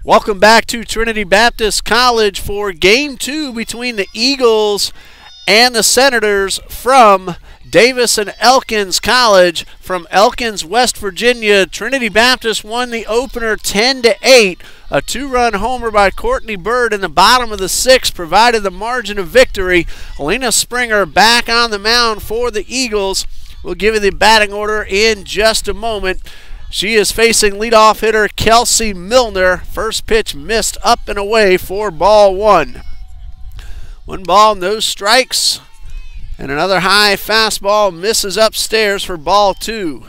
Welcome back to Trinity Baptist College for Game 2 between the Eagles and the Senators from Davis and Elkins College. From Elkins, West Virginia, Trinity Baptist won the opener 10-8. A two-run homer by Courtney Bird in the bottom of the sixth provided the margin of victory. Helena Springer back on the mound for the Eagles. We'll give you the batting order in just a moment. She is facing leadoff hitter Kelsey Milner. First pitch missed up and away for ball one. 1 ball, no strikes. And another high fastball misses upstairs for ball 2.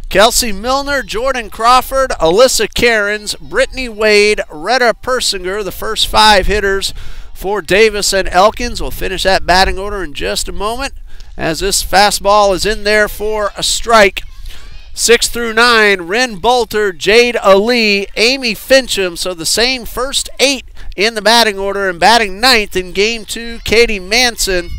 Kelsey Milner, Jordan Crawford, Alyssa Cairns, Brittany Wade, Retta Persinger, the first 5 hitters for Davis and Elkins. We'll finish that batting order in just a moment as this fastball is in there for a strike. 6 through 9, Ren Bolter, Jada Lee, Amy Fincham. So the same first 8 in the batting order, and batting 9th in Game 2, Katie Manson,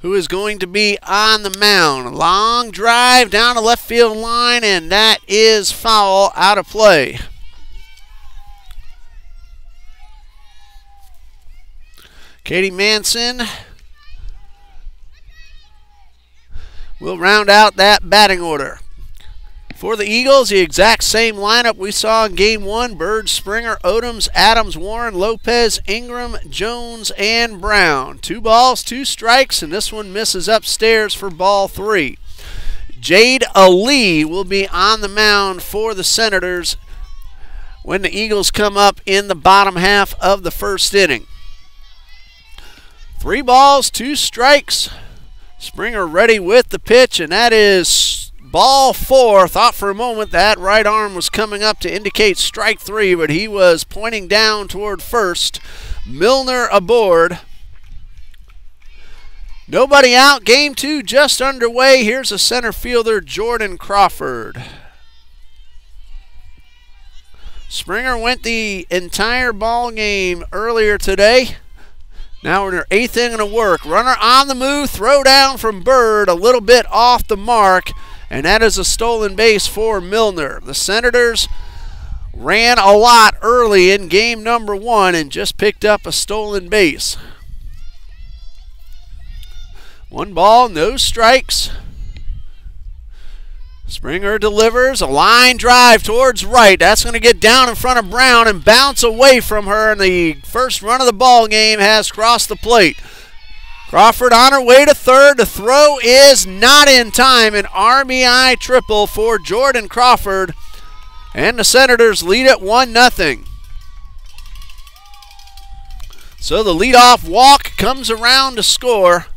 who is going to be on the mound. Long drive down the left field line, and that is foul, out of play. Katie Manson will round out that batting order. For the Eagles, the exact same lineup we saw in Game 1. Bird, Springer, Odoms, Adams, Warren, Lopez, Ingram, Jones, and Brown. 2 balls, 2 strikes, and this one misses upstairs for ball 3. Jada Lee will be on the mound for the Senators when the Eagles come up in the bottom half of the first inning. 3 balls, 2 strikes. Springer ready with the pitch, and that is ball 4. Thought for a moment that right arm was coming up to indicate strike 3, but he was pointing down toward first. Milner aboard. Nobody out. Game 2 just underway. Here's a center fielder, Jordan Crawford. Springer went the entire ball game earlier today. Now we're in our 8th inning of work. Runner on the move, throw down from Bird, a little bit off the mark, and that is a stolen base for Milner. The Senators ran a lot early in game number 1 and just picked up a stolen base. 1 ball, no strikes. Springer delivers a line drive towards right. That's going to get down in front of Brown and bounce away from her, and the first run of the ball game has crossed the plate. Crawford on her way to third. The throw is not in time. An RBI triple for Jordan Crawford, and the Senators lead at 1-0. So the leadoff walk comes around to score.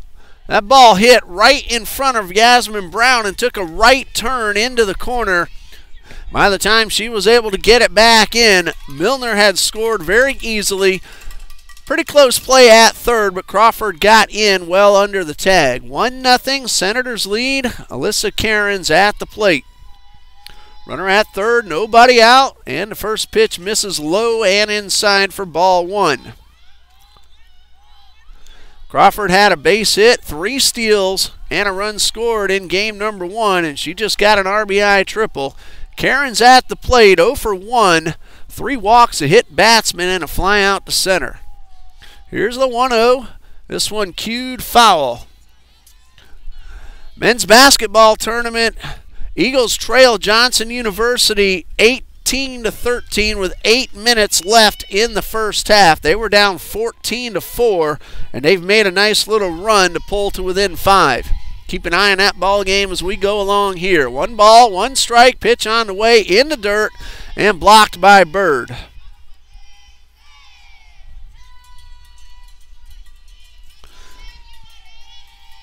That ball hit right in front of Yasmin Brown and took a right turn into the corner. By the time she was able to get it back in, Milner had scored very easily. Pretty close play at third, but Crawford got in well under the tag. 1-0, Senators lead. Alyssa Cairns at the plate. Runner at third, nobody out, and the first pitch misses low and inside for ball 1. Crawford had a base hit, 3 steals, and a run scored in game number 1, and she just got an RBI triple. Cairns at the plate, 0 for 1, 3 walks, a hit batsman, and a fly out to center. Here's the 1-0. This one cued foul. Men's basketball tournament. Eagles trail Johnson University 18-13 with 8 minutes left in the first half. They were down 14-4, and they've made a nice little run to pull to within 5. Keep an eye on that ball game as we go along here. 1 ball, 1 strike, pitch on the way in the dirt and blocked by Bird.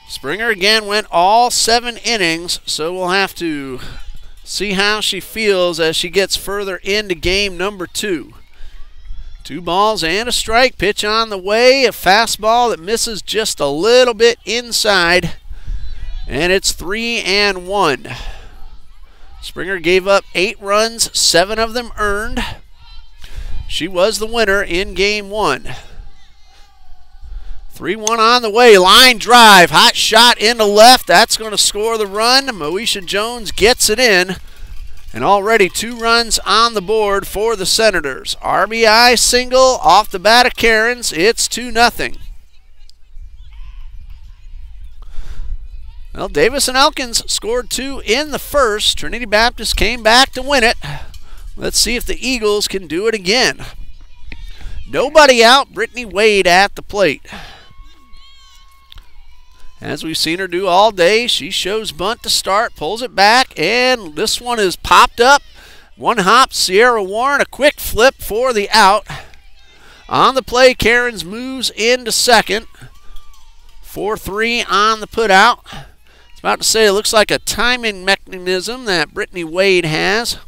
Springer again went all 7 innings, so we'll have to see how she feels as she gets further into game number 2. 2 balls and a strike. Pitch on the way. A fastball that misses just a little bit inside. And it's 3-1. Springer gave up 8 runs, 7 of them earned. She was the winner in game 1. 3-1 on the way. Line drive. Hot shot into left. That's going to score the run. Moesha Jones gets it in. And already 2 runs on the board for the Senators. RBI single off the bat of Cairns. It's 2-0. Well, Davis and Elkins scored 2 in the first. Trinity Baptist came back to win it. Let's see if the Eagles can do it again. Nobody out. Brittany Wade at the plate. As we've seen her do all day, she shows bunt to start, pulls it back, and this one is popped up. 1 hop, Sierra Warren, a quick flip for the out. On the play, Cairns moves into second. 4-3 on the put out. It's about to say it looks like a timing mechanism that Brittany Wade has.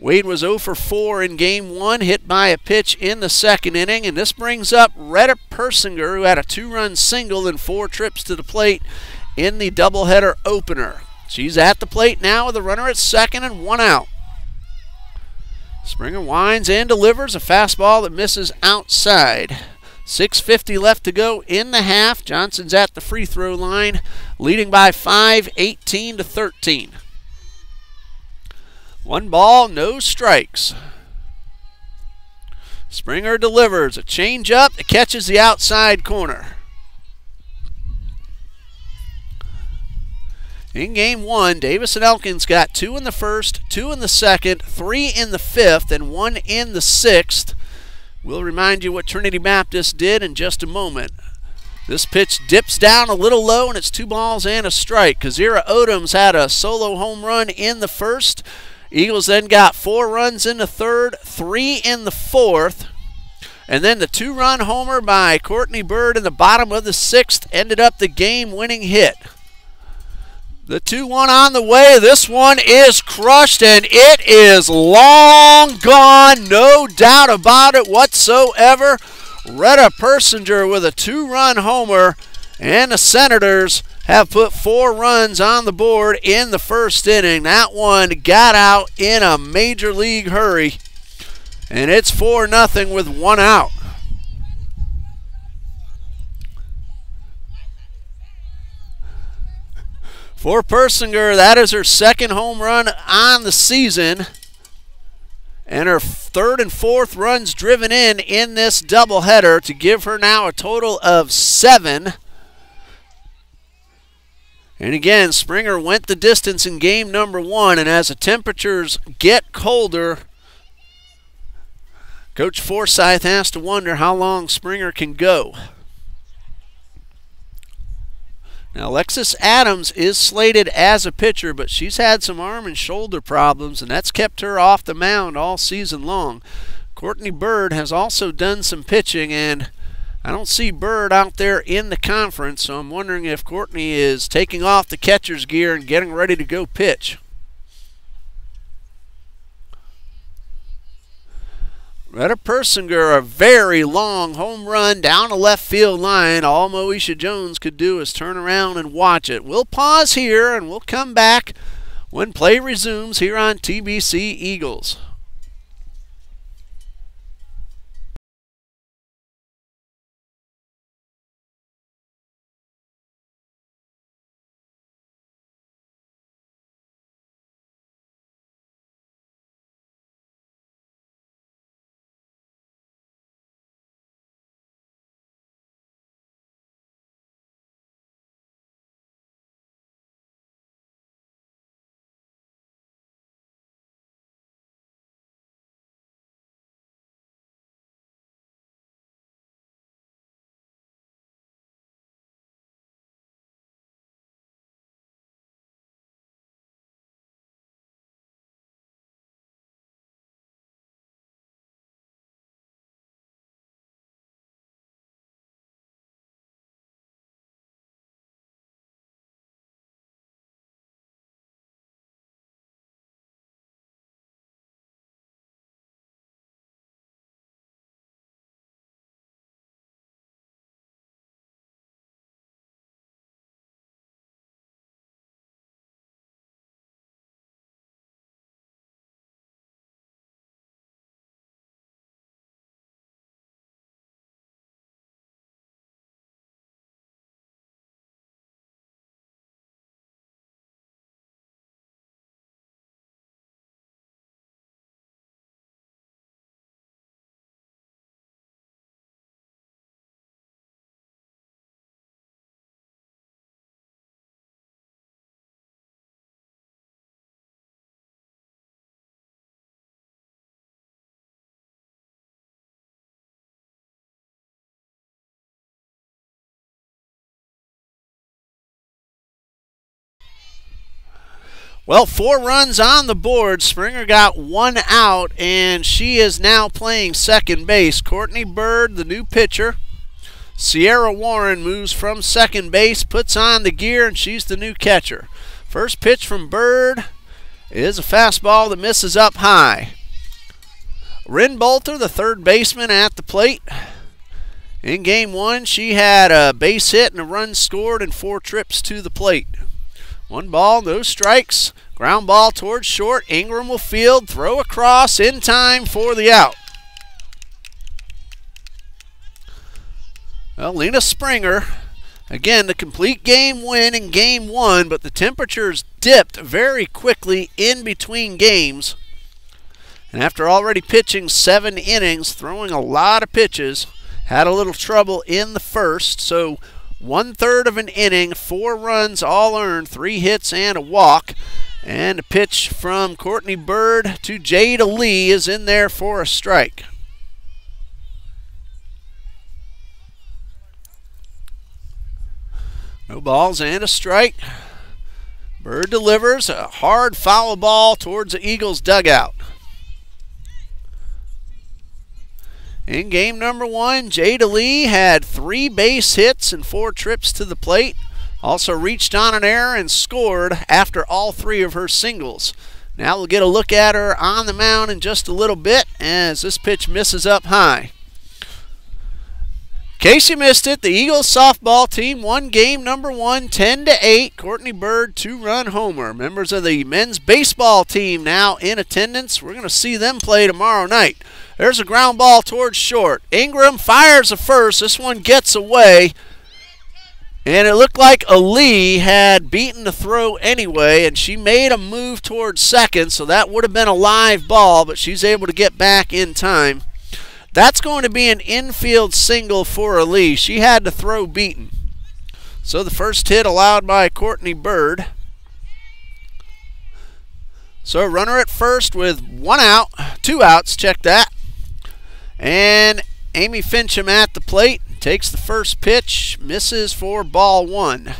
Wade was 0 for 4 in game 1, hit by a pitch in the second inning, and this brings up Retta Persinger, who had a 2-run single and 4 trips to the plate in the doubleheader opener. She's at the plate now with a runner at second and 1 out. Springer winds and delivers a fastball that misses outside. 6:50 left to go in the half. Johnson's at the free throw line, leading by 5, 18-13. 1 ball, no strikes. Springer delivers a changeup. It catches the outside corner. In game 1, Davis and Elkins got 2 in the first, 2 in the second, 3 in the fifth, and 1 in the sixth. We'll remind you what Trinity Baptist did in just a moment. This pitch dips down a little low, and it's 2 balls and a strike. Kazira Odoms had a solo home run in the first. Eagles then got 4 runs in the third, 3 in the fourth. And then the 2-run homer by Courtney Bird in the bottom of the sixth ended up the game-winning hit. The 2-1 on the way. This one is crushed, and it is long gone. No doubt about it whatsoever. Retta Persinger with a 2-run homer, and the Senators have put 4 runs on the board in the first inning. That one got out in a major league hurry, and it's 4-0 with 1 out. For Persinger, that is her 2nd home run on the season, and her 3rd and 4th runs driven in this doubleheader to give her now a total of 7. And again, Springer went the distance in game number 1, and as the temperatures get colder, Coach Forsyth has to wonder how long Springer can go. Now, Alexis Adams is slated as a pitcher, but she's had some arm and shoulder problems, and that's kept her off the mound all season long. Courtney Bird has also done some pitching, and I don't see Bird out there in the conference, so I'm wondering if Courtney is taking off the catcher's gear and getting ready to go pitch. Retta Persinger, a very long home run down the left field line. All Moesha Jones could do is turn around and watch it. We'll pause here, and we'll come back when play resumes here on TBC Eagles. Well, 4 runs on the board. Springer got 1 out, and she is now playing second base. Courtney Bird, the new pitcher. Sierra Warren moves from second base, puts on the gear, and she's the new catcher. First pitch from Bird is a fastball that misses up high. Rin Bolter, the third baseman, at the plate. In game 1, she had a base hit and a run scored and 4 trips to the plate. 1 ball, no strikes. Ground ball towards short. Ingram will field, throw across in time for the out. Well, Lena Springer, again, the complete game win in game 1, but the temperatures dipped very quickly in between games. And after already pitching 7 innings, throwing a lot of pitches, had a little trouble in the first. So 1/3 of an inning, 4 runs all earned, 3 hits and a walk. And a pitch from Courtney Bird to Jada Lee is in there for a strike. No balls and a strike. Bird delivers a hard foul ball towards the Eagles dugout. In game number 1, Jada Lee had 3 base hits and 4 trips to the plate. Also reached on an error and scored after all 3 of her singles. Now we'll get a look at her on the mound in just a little bit as this pitch misses up high. In case you missed it, the Eagles softball team won game number 1, 10-8. Courtney Bird, 2-run homer. Members of the men's baseball team now in attendance. We're going to see them play tomorrow night. There's a ground ball towards short. Ingram fires a first. This one gets away. And it looked like Ali had beaten the throw anyway, and she made a move towards second, so that would have been a live ball, but she's able to get back in time. That's going to be an infield single for Ali. She had the throw beaten. So the first hit allowed by Courtney Bird. So runner at first with 1 out, 2 outs, check that. And Amy Fincham at the plate. Takes the first pitch, misses for ball 1.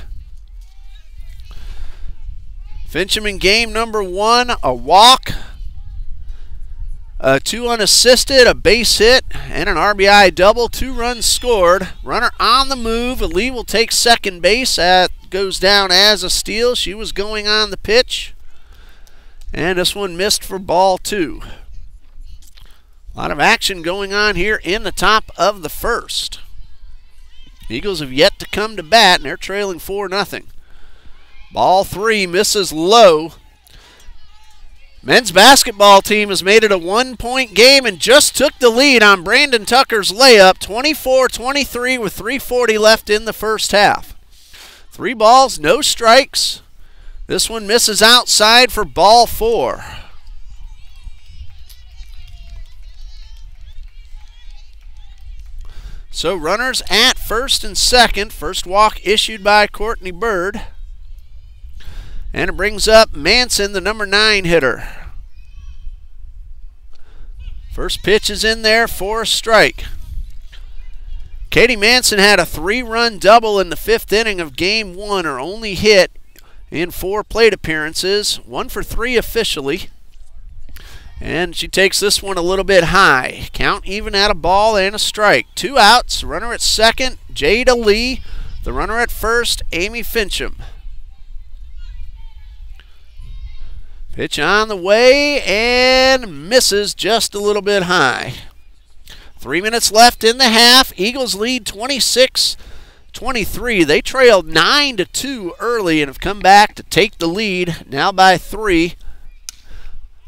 Fincham in game number 1, a walk, 2 unassisted, a base hit, and an RBI double, 2 runs scored. Runner on the move. Ali will take second base. That goes down as a steal. She was going on the pitch. And this one missed for ball 2. A lot of action going on here in the top of the first. Eagles have yet to come to bat, and they're trailing 4-0. Ball 3 misses low. Men's basketball team has made it a 1-point game and just took the lead on Brandon Tucker's layup, 24-23 with 3:40 left in the first half. 3 balls, no strikes. This one misses outside for ball 4. So runners at first and second. First walk issued by Courtney Bird. And it brings up Manson, the number 9 hitter. First pitch is in there for a strike. Katie Manson had a 3-run double in the 5th inning of game 1, her only hit in 4 plate appearances, 1 for 3 officially. And she takes this one a little bit high. Count even at a ball and a strike. 2 outs, runner at second, Jada Lee. The runner at first, Amy Fincham. Pitch on the way and misses just a little bit high. 3 minutes left in the half. Eagles lead 26-23. They trailed 9-2 early and have come back to take the lead, now by 3.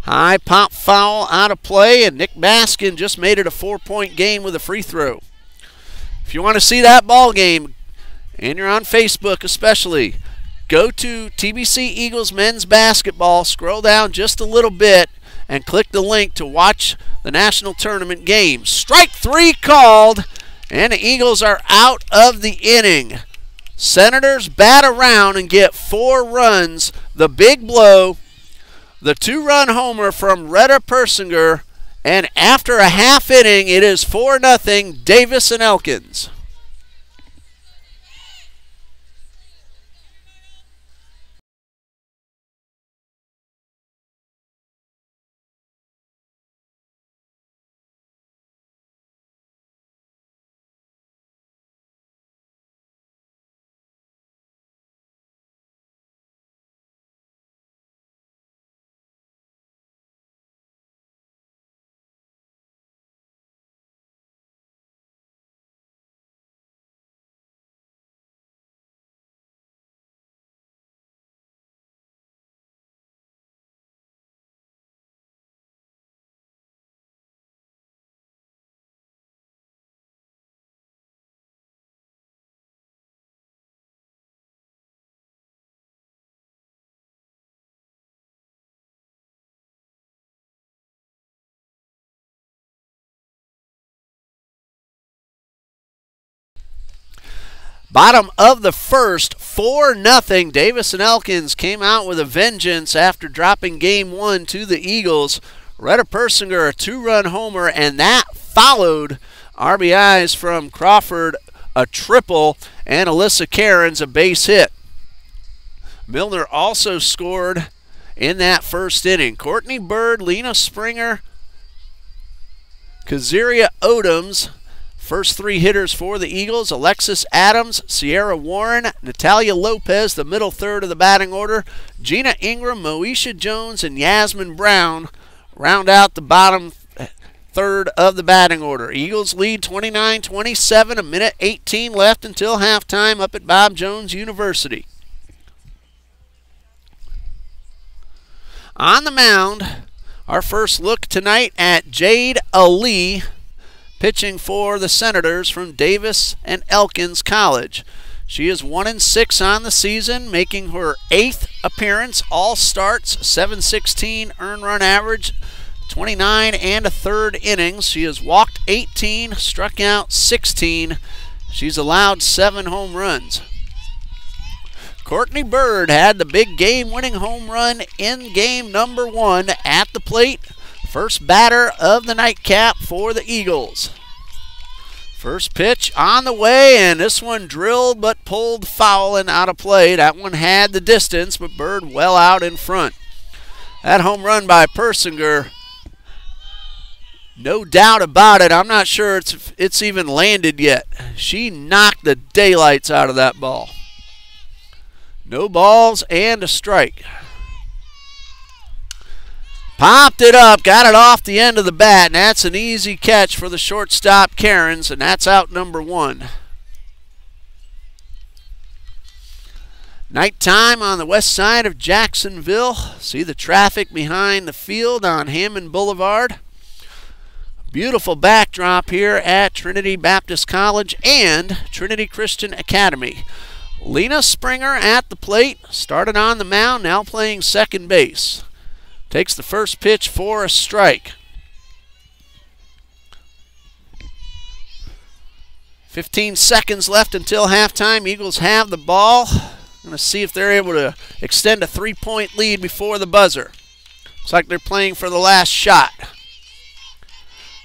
High pop foul out of play, and Nick Baskin just made it a 4-point game with a free throw. If you want to see that ball game, and you're on Facebook especially, go to TBC Eagles Men's Basketball, scroll down just a little bit, and click the link to watch the national tournament game. Strike 3 called, and the Eagles are out of the inning. Senators bat around and get 4 runs. The big blow, the 2-run homer from Retta Persinger, and after a half inning, it is 4-0 Davis and Elkins. Bottom of the first, 4-0. Davis and Elkins came out with a vengeance after dropping game 1 to the Eagles. Retta Persinger, a 2-run homer, and that followed RBIs from Crawford, a triple, and Alyssa Cairns, a base hit. Milner also scored in that first inning. Courtney Bird, Lena Springer, Kaziria Odoms, first 3 hitters for the Eagles. Alexis Adams, Sierra Warren, Natalia Lopez, the middle third of the batting order. Gina Ingram, Moesha Jones, and Yasmin Brown round out the bottom third of the batting order. Eagles lead 29-27, a minute 18 left until halftime up at Bob Jones University. On the mound, our first look tonight at Jada Lee, pitching for the Senators from Davis and Elkins College. She is 1-6 on the season, making her 8th appearance, all starts, .716 earned run average, 29 1/3 innings. She has walked 18, struck out 16. She's allowed 7 home runs. Courtney Bird had the big game-winning home run in game number 1 at the plate. First batter of the nightcap for the Eagles. First pitch on the way, and this one drilled but pulled foul and out of play. That one had the distance, but Bird well out in front. That home run by Persinger, no doubt about it. I'm not sure it's even landed yet. She knocked the daylights out of that ball. No balls and a strike. Popped it up, got it off the end of the bat, and that's an easy catch for the shortstop Cairns, and that's out number 1. Nighttime on the west side of Jacksonville. See the traffic behind the field on Hammond Boulevard. Beautiful backdrop here at Trinity Baptist College and Trinity Christian Academy. Lena Springer at the plate, started on the mound, now playing second base. Takes the first pitch for a strike. 15 seconds left until halftime. Eagles have the ball. Going to see if they're able to extend a 3-point lead before the buzzer. Looks like they're playing for the last shot.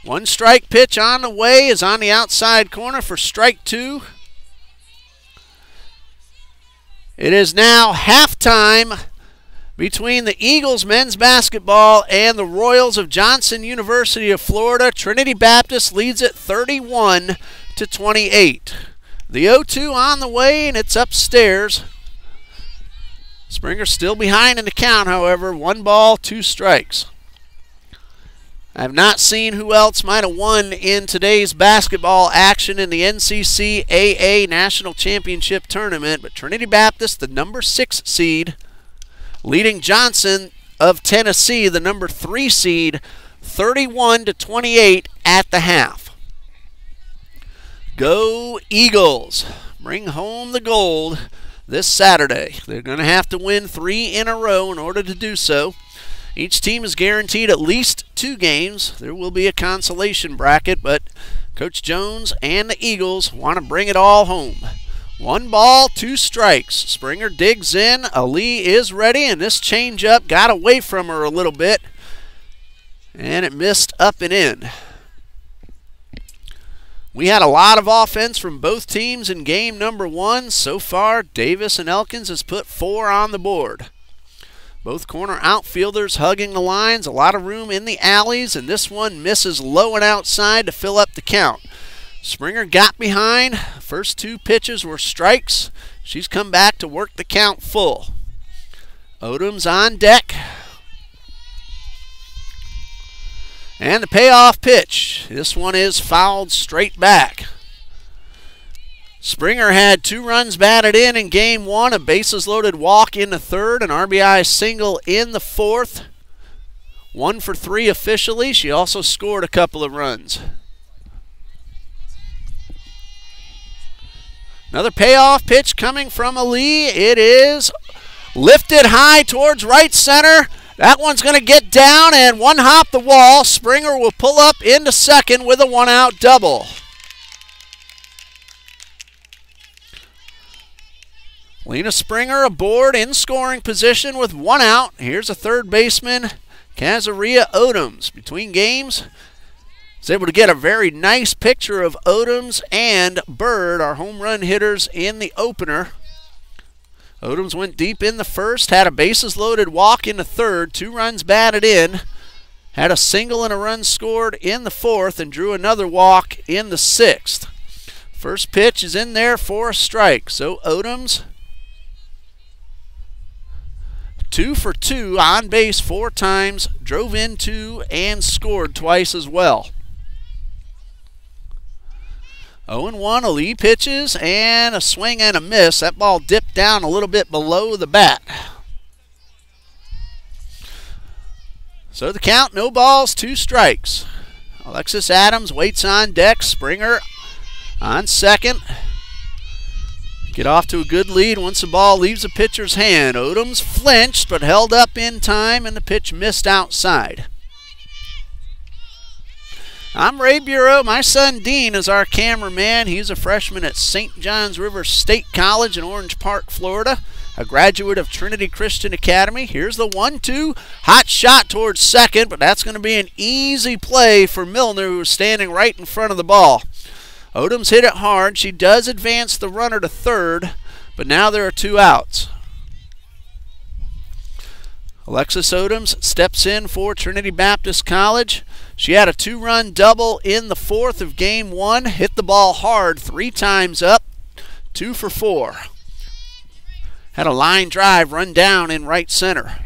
1 strike pitch on the way is on the outside corner for strike 2. It is now halftime between the Eagles men's basketball and the Royals of Johnson University of Florida. Trinity Baptist leads it 31-28. The 0-2 on the way, and it's upstairs. Springer still behind in the count, however. 1 ball, 2 strikes. I have not seen who else might have won in today's basketball action in the NCCAA National Championship Tournament, but Trinity Baptist, the number 6 seed, leading Johnson of Tennessee, the number 3 seed, 31-28 at the half. Go Eagles. Bring home the gold this Saturday. They're going to have to win 3 in a row in order to do so. Each team is guaranteed at least 2 games. There will be a consolation bracket, but Coach Jones and the Eagles want to bring it all home. 1 ball, 2 strikes. Springer digs in. Ali is ready, and this changeup got away from her a little bit, and it missed up and in. We had a lot of offense from both teams in game number 1. So far, Davis and Elkins has put 4 on the board. Both corner outfielders hugging the lines, a lot of room in the alleys, and this one misses low and outside to fill up the count. Springer got behind. First 2 pitches were strikes. She's come back to work the count full. Odom's on deck. And the payoff pitch. This one is fouled straight back. Springer had 2 runs batted in game 1, a bases loaded walk in the 3rd, an RBI single in the 4th. 1 for 3 officially. She also scored a couple of runs. Another payoff pitch coming from Ali. It is lifted high towards right center. That one's going to get down and one hop the wall. Springer will pull up into second with a 1-out double. Lena Springer aboard in scoring position with 1 out. Here's a third baseman, Kazaria Odoms. Between games, is able to get a very nice picture of Odoms and Bird, our home run hitters, in the opener. Odoms went deep in the first, had a bases loaded walk in the third, 2 runs batted in, had a single and a run scored in the fourth, and drew another walk in the sixth. First pitch is in there for a strike. So Odoms, 2 for 2 on base 4 times, drove in 2 and scored twice as well. 0-1, Lee pitches, and a swing and a miss. That ball dipped down a little bit below the bat. So the count, no balls, 2 strikes. Alexis Adams waits on deck. Springer on second. Get off to a good lead once the ball leaves the pitcher's hand. Odoms flinched but held up in time, and the pitch missed outside. I'm Ray Bureau. My son Dean is our cameraman. He's a freshman at St. John's River State College in Orange Park, Florida, a graduate of Trinity Christian Academy. Here's the 1-2. Hot shot towards second, but that's going to be an easy play for Milner, who's standing right in front of the ball. Odoms hit it hard. She does advance the runner to third, but now there are 2 outs. Alexis Odoms steps in for Trinity Baptist College. She had a 2-run double in the fourth of game 1, hit the ball hard 3 times up, 2 for 4. Had a line drive run down in right center.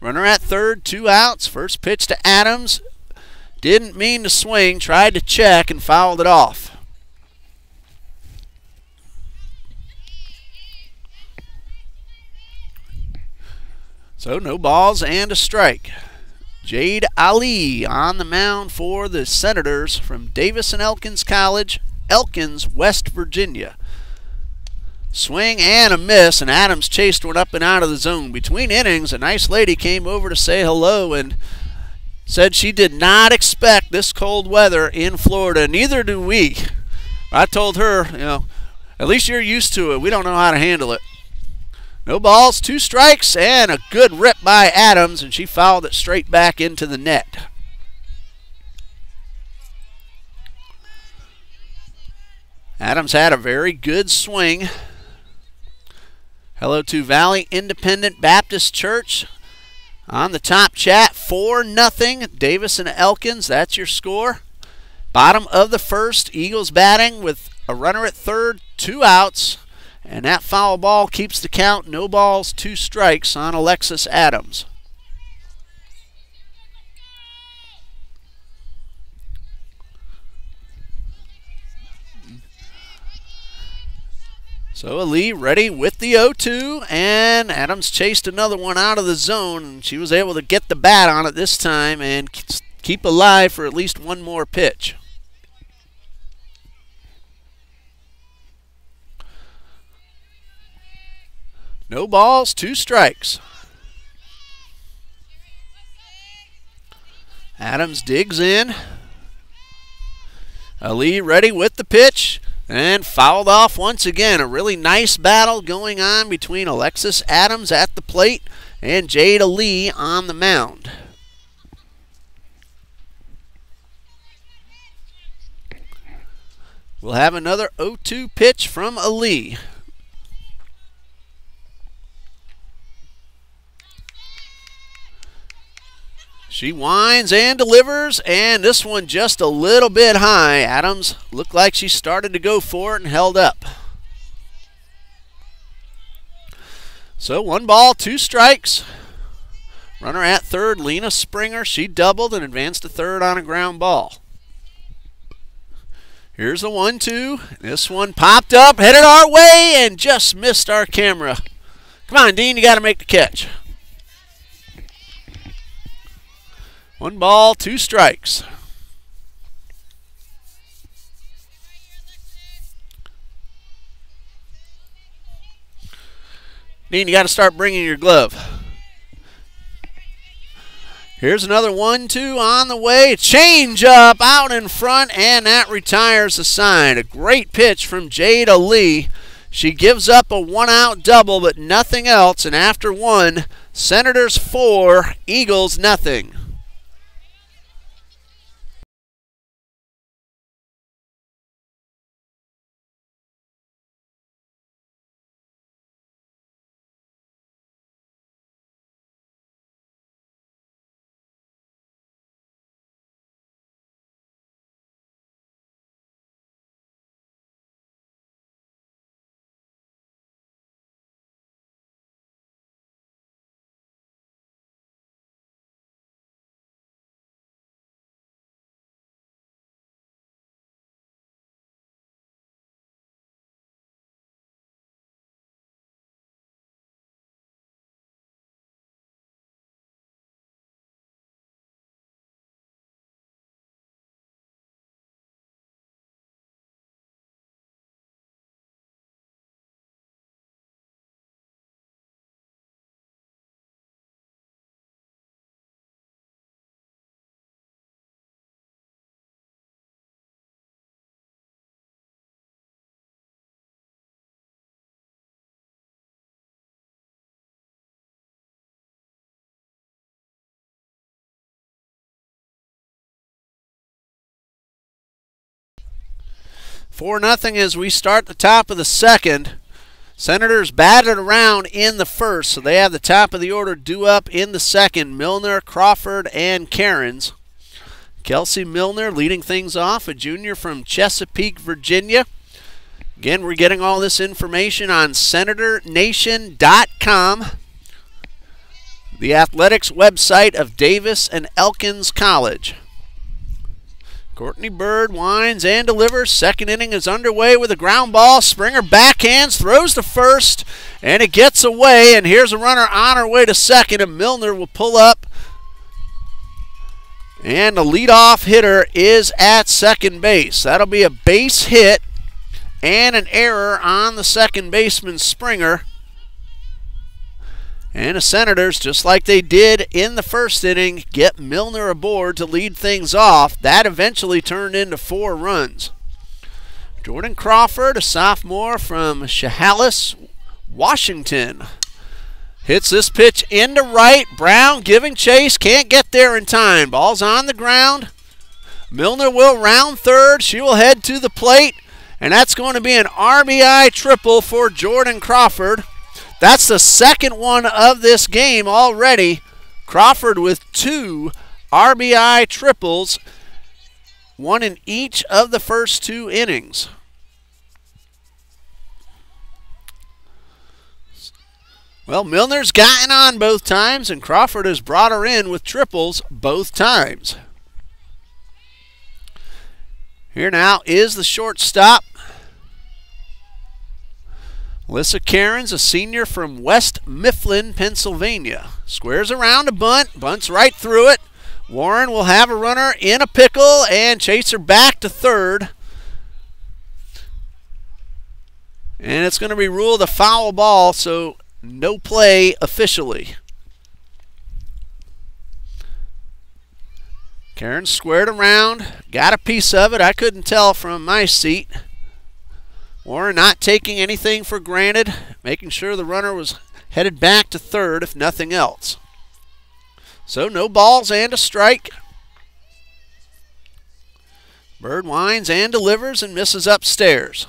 Runner at third, 2 outs. First pitch to Adams. Didn't mean to swing, tried to check and fouled it off. So no balls and a strike. Jada Lee on the mound for the Senators from Davis and Elkins College, Elkins, West Virginia. Swing and a miss, and Adams chased one up and out of the zone. Between innings, a nice lady came over to say hello and said she did not expect this cold weather in Florida. Neither do we. I told her, at least you're used to it. We don't know how to handle it. No balls, 2 strikes, and a good rip by Adams, and she fouled it straight back into the net. Adams had a very good swing. Hello to Valley Independent Baptist Church. On the top chat, 4-0, Davis and Elkins. That's your score. Bottom of the first, Eagles batting with a runner at third, 2 outs. And that foul ball keeps the count, no balls, 2 strikes on Alexis Adams. So Lee ready with the 0-2, and Adams chased another one out of the zone, and she was able to get the bat on it this time and keep alive for at least 1 more pitch. No balls, 2 strikes. Adams digs in. Ali ready with the pitch and fouled off once again. A really nice battle going on between Alexis Adams at the plate and Jada Lee on the mound. We'll have another 0-2 pitch from Ali. She winds and delivers, and this one just a little bit high. Adams looked like she started to go for it and held up. So 1 ball, 2 strikes. Runner at third, Lena Springer. She doubled and advanced to third on a ground ball. Here's the 1-2. This one popped up, headed our way, and just missed our camera. Come on, Dean, you got to make the catch. 1 ball, 2 strikes. Dean, you got to start bringing your glove. Here's another 1-2 on the way. Change up out in front, and that retires the side. A great pitch from Jada Lee. She gives up a one-out double, but nothing else. And after one, Senators 4, Eagles nothing. Four nothing as we start the top of the second. Senators batted around in the first, so they have the top of the order due up in the second. Milner, Crawford, and Cairns. Kelsey Milner leading things off, a junior from Chesapeake, Virginia. Again, we're getting all this information on SenatorNation.com, the athletics website of Davis and Elkins College. Courtney Bird winds and delivers. Second inning is underway with a ground ball. Springer backhands, throws to first, and it gets away. And here's a runner on her way to second, and Milner will pull up. And the leadoff hitter is at second base. That'll be a base hit and an error on the second baseman, Springer. And the Senators, just like they did in the first inning, get Milner aboard to lead things off. That eventually turned into 4 runs. Jordan Crawford, a sophomore from Chehalis, Washington, hits this pitch into right. Brown giving chase, can't get there in time. Ball's on the ground. Milner will round third. She will head to the plate, and that's going to be an RBI triple for Jordan Crawford. That's the second one of this game already. Crawford with 2 RBI triples, one in each of the first 2 innings. Well, Milner's gotten on both times, and Crawford has brought her in with triples both times. Here now is the shortstop, Alyssa Cairns, a senior from West Mifflin, Pennsylvania. Squares around a bunt, bunts right through it. Warren will have a runner in a pickle and chase her back to third. And it's going to be ruled a foul ball, so no play officially. Cairns squared around, got a piece of it. I couldn't tell from my seat. Warren not taking anything for granted, making sure the runner was headed back to third if nothing else. So no balls and a strike. Bird winds and delivers and misses upstairs.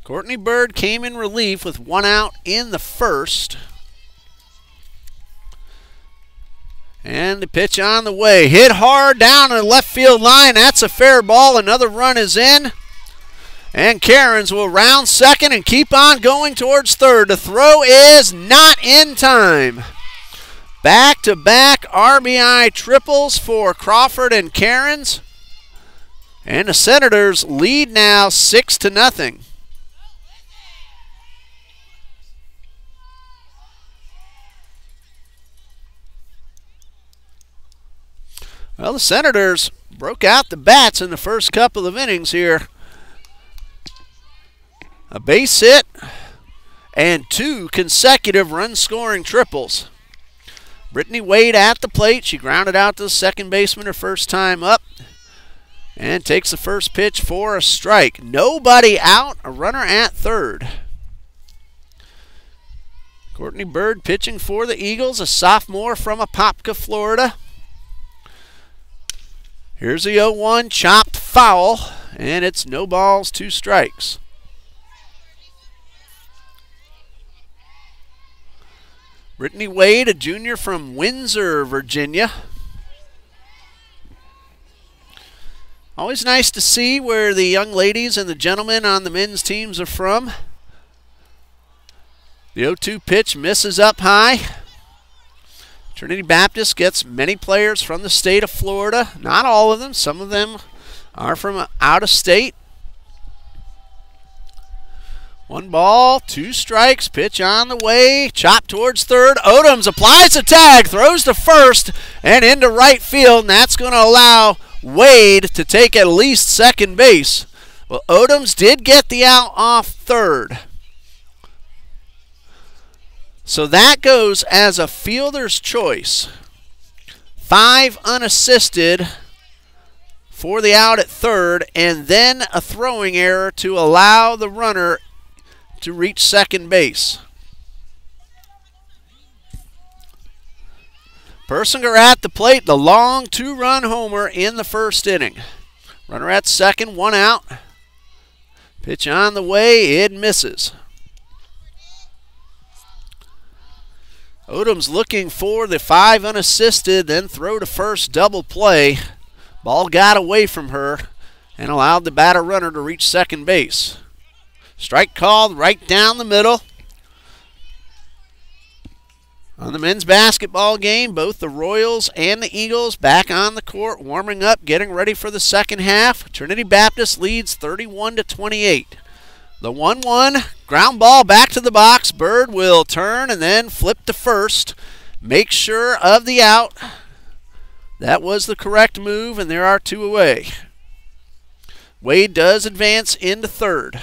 Courtney Bird came in relief with 1 out in the first. And the pitch on the way. Hit hard down the left field line. That's a fair ball. Another run is in. And Cairns will round second and keep on going towards third. The throw is not in time. Back-to-back RBI triples for Crawford and Cairns. And the Senators lead now 6-0. Well, the Senators broke out the bats in the first couple of innings here. A base hit and 2 consecutive run-scoring triples. Brittany Wade at the plate. She grounded out to the second baseman her first time up and takes the first pitch for a strike. Nobody out, a runner at third. Courtney Bird pitching for the Eagles, a sophomore from Apopka, Florida. Here's the 0-1 chopped foul, and it's no balls, 2 strikes. Brittany Wade, a junior from Windsor, Virginia. Always nice to see where the young ladies and the gentlemen on the men's teams are from. The 0-2 pitch misses up high. Trinity Baptist gets many players from the state of Florida. Not all of them. Some of them are from out of state. 1 ball, 2 strikes, pitch on the way, chop towards third. Odoms applies the tag, throws to first and into right field, and that's going to allow Wade to take at least second base. Well, Odoms did get the out off third. So that goes as a fielder's choice. 5 unassisted for the out at third, and then a throwing error to allow the runner to reach second base. Persinger at the plate, the long 2-run homer in the first inning. Runner at second, 1 out. Pitch on the way, it misses. Odoms looking for the 5 unassisted, then throw to first, double play. Ball got away from her and allowed the batter runner to reach second base. Strike called right down the middle. On the men's basketball game, both the Royals and the Eagles back on the court, warming up, getting ready for the second half. Trinity Baptist leads 31-28. The 1-1 ground ball back to the box. Bird will turn and then flip to first. Make sure of the out. That was the correct move, and there are 2 away. Wade does advance into third.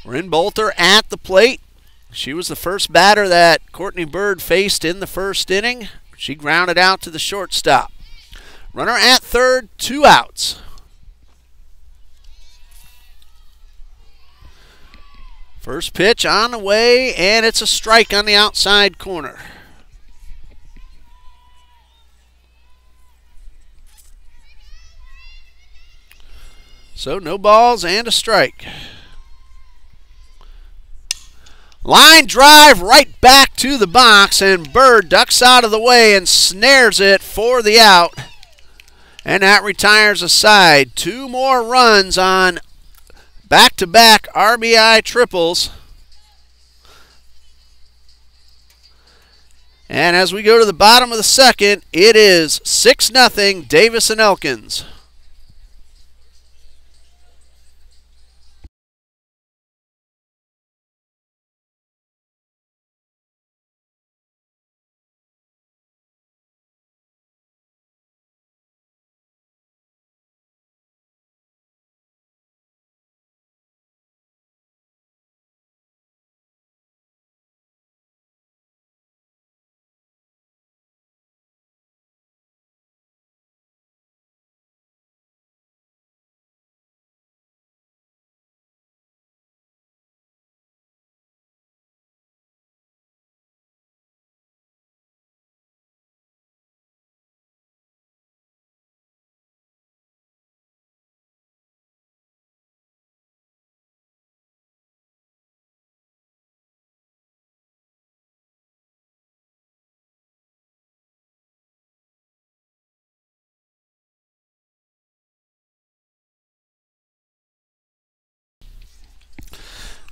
Rin Bolter at the plate. She was the first batter that Courtney Bird faced in the first inning. She grounded out to the shortstop. Runner at third, 2 outs. First pitch on the way, and it's a strike on the outside corner. So no balls and a strike. Line drive right back to the box, and Bird ducks out of the way and snares it for the out. And that retires a side. 2 more runs on back-to-back RBI triples. And as we go to the bottom of the second, it is 6-0 Davis and Elkins.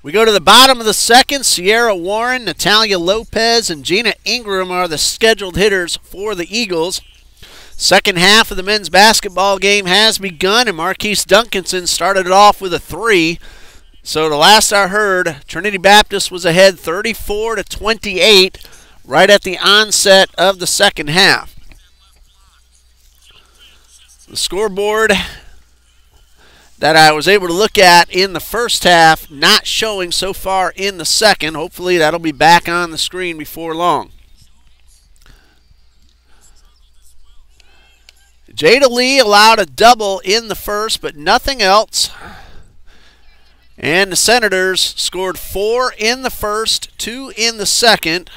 We go to the bottom of the second. Sierra Warren, Natalia Lopez, and Gina Ingram are the scheduled hitters for the Eagles. Second half of the men's basketball game has begun, and Marquise Duncanson started it off with a 3. So the last I heard, Trinity Baptist was ahead 34-28 right at the onset of the second half. The scoreboard that I was able to look at in the first half, not showing so far in the second. Hopefully that'll be back on the screen before long. Jada Lee allowed a double in the first, but nothing else. And the Senators scored 4 in the first, 2 in the second,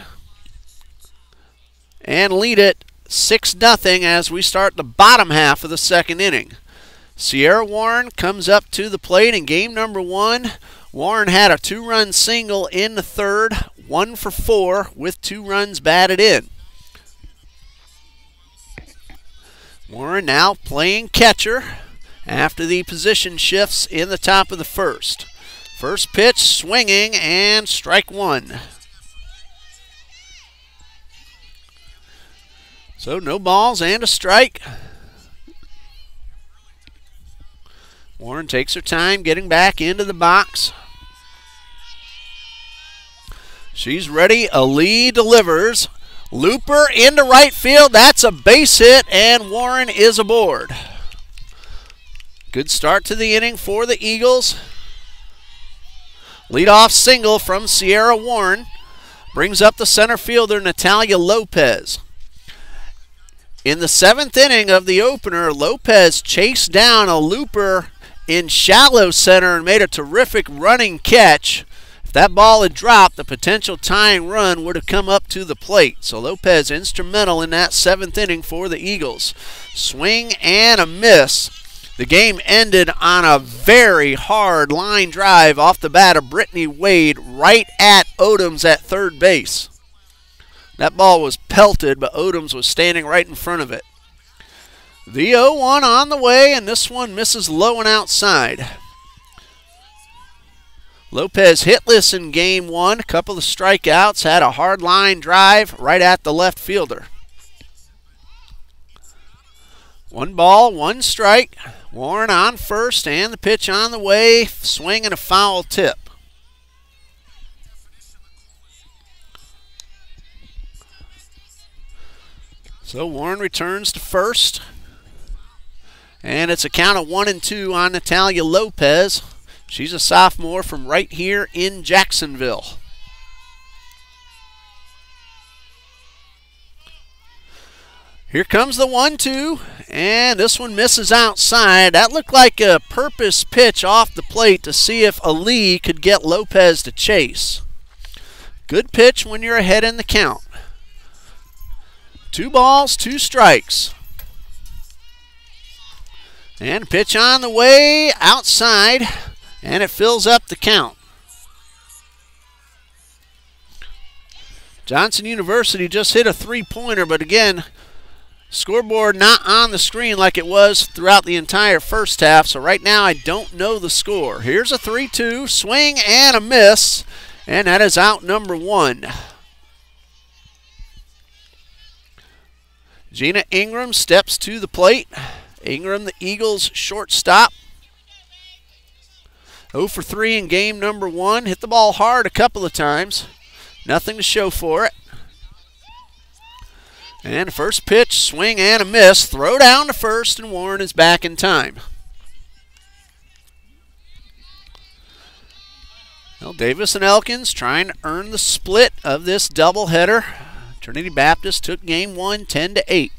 and lead it 6-0 as we start the bottom half of the second inning. Sierra Warren comes up to the plate in game number 1. Warren had a 2-run single in the third, 1 for 4 with 2 runs batted in. Warren now playing catcher after the position shifts in the top of the first. First pitch swinging and strike 1. So no balls and a strike. Warren takes her time getting back into the box. She's ready. Lee delivers. Looper into right field. That's a base hit, and Warren is aboard. Good start to the inning for the Eagles. Leadoff single from Sierra Warren brings up the center fielder Natalia Lopez. In the 7th inning of the opener, Lopez chased down a looper in shallow center and made a terrific running catch. If that ball had dropped, the potential tying run would have come up to the plate. So Lopez instrumental in that 7th inning for the Eagles. Swing and a miss. The game ended on a very hard line drive off the bat of Brittany Wade right at Odoms at third base. That ball was pelted, but Odoms was standing right in front of it. The 0-1 on the way, and this one misses low and outside. Lopez hitless in game 1, a couple of strikeouts, had a hard line drive right at the left fielder. 1 ball, 1 strike. Warren on first, and the pitch on the way, swing and a foul tip. So Warren returns to first, and it's a count of 1-2 on Natalia Lopez. She's a sophomore from right here in Jacksonville. Here comes the 1-2, and this one misses outside. That looked like a purpose pitch off the plate to see if Ali could get Lopez to chase. Good pitch when you're ahead in the count. 2 balls, 2 strikes. And pitch on the way, outside, and it fills up the count. Johnson University just hit a 3-pointer, but again, scoreboard not on the screen like it was throughout the entire first half, so right now I don't know the score. Here's a 3-2, swing and a miss, and that is out number 1. Gina Ingram steps to the plate. Ingram, the Eagles' shortstop. 0 for 3 in game number 1. Hit the ball hard a couple of times. Nothing to show for it. And first pitch, swing and a miss. Throw down to first, and Warren is back in time. Well, Davis and Elkins trying to earn the split of this doubleheader. Trinity Baptist took game 1 10-8.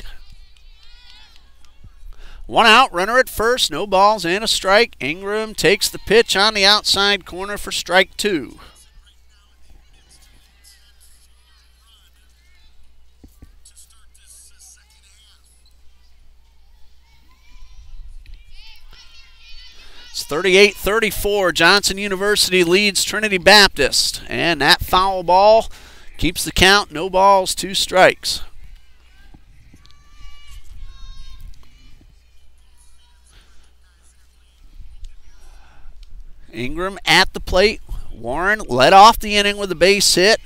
1 out, runner at first, no balls and a strike. Ingram takes the pitch on the outside corner for strike 2. It's 38-34. Johnson University leads Trinity Baptist. And that foul ball keeps the count. No balls, 2 strikes. Ingram at the plate. Warren led off the inning with a base hit.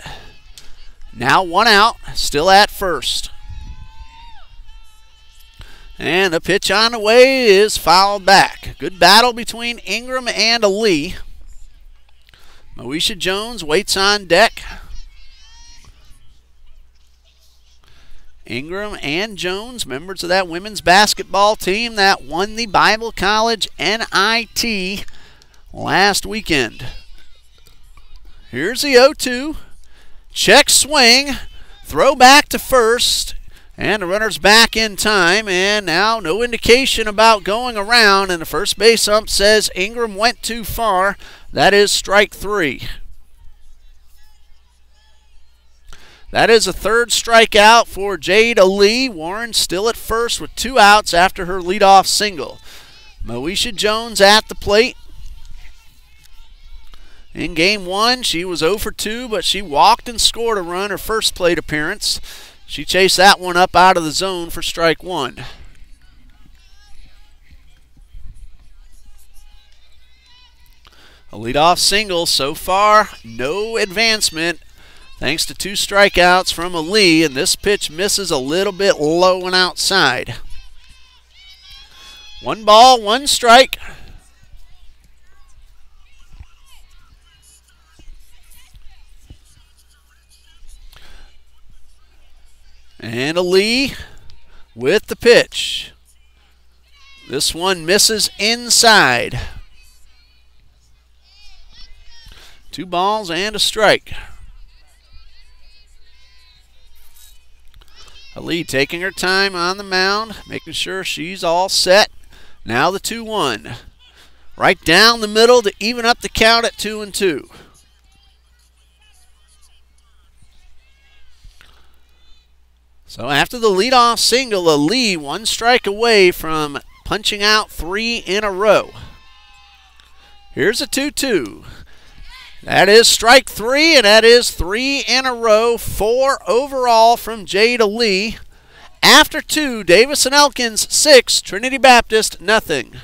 Now 1 out, still at first. And the pitch on the way is fouled back. Good battle between Ingram and Lee. Moesha Jones waits on deck. Ingram and Jones, members of that women's basketball team that won the Bible College NIT last weekend. Here's the 0-2. Check swing. Throw back to first. And the runner's back in time. And now no indication about going around. And the first base ump says Ingram went too far. That is strike 3. That is a third strikeout for Jada Lee. Warren still at first with 2 outs after her leadoff single. Moesha Jones at the plate. In game 1, she was 0 for 2, but she walked and scored a run her first plate appearance. She chased that one up out of the zone for strike 1. A leadoff single so far, no advancement. Thanks to 2 strikeouts from Lee, and this pitch misses a little bit low and outside. 1 ball, 1 strike. And Lee with the pitch. This one misses inside. 2 balls and a strike. Lee taking her time on the mound, making sure she's all set. Now the 2-1. Right down the middle to even up the count at 2-2. So after the leadoff single, Lee 1 strike away from punching out 3 in a row. Here's a 2-2. That is strike 3, and that is 3 in a row, 4 overall from Jada Lee. After 2, Davis and Elkins 6, Trinity Baptist nothing.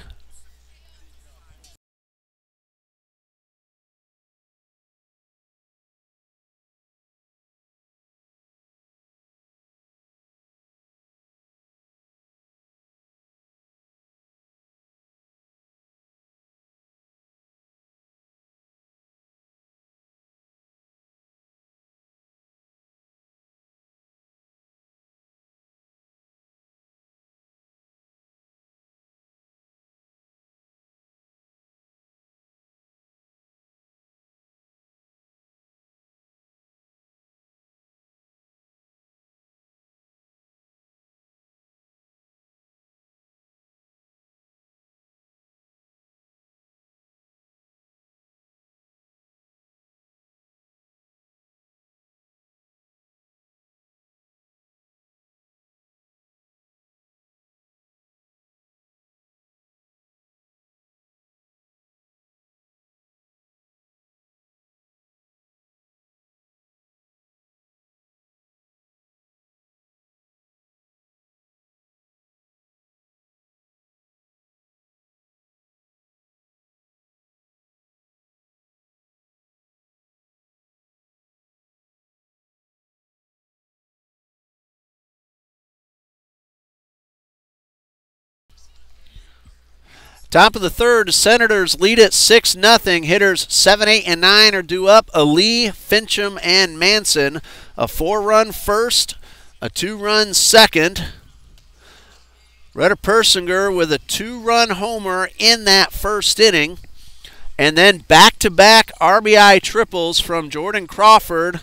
Top of the third, the Senators lead at 6-0. Hitters 7, 8, and 9 are due up. Lee, Fincham, and Manson. A 4-run first, a 2-run second. Retta Persinger with a 2-run homer in that first inning. And then back-to-back RBI triples from Jordan Crawford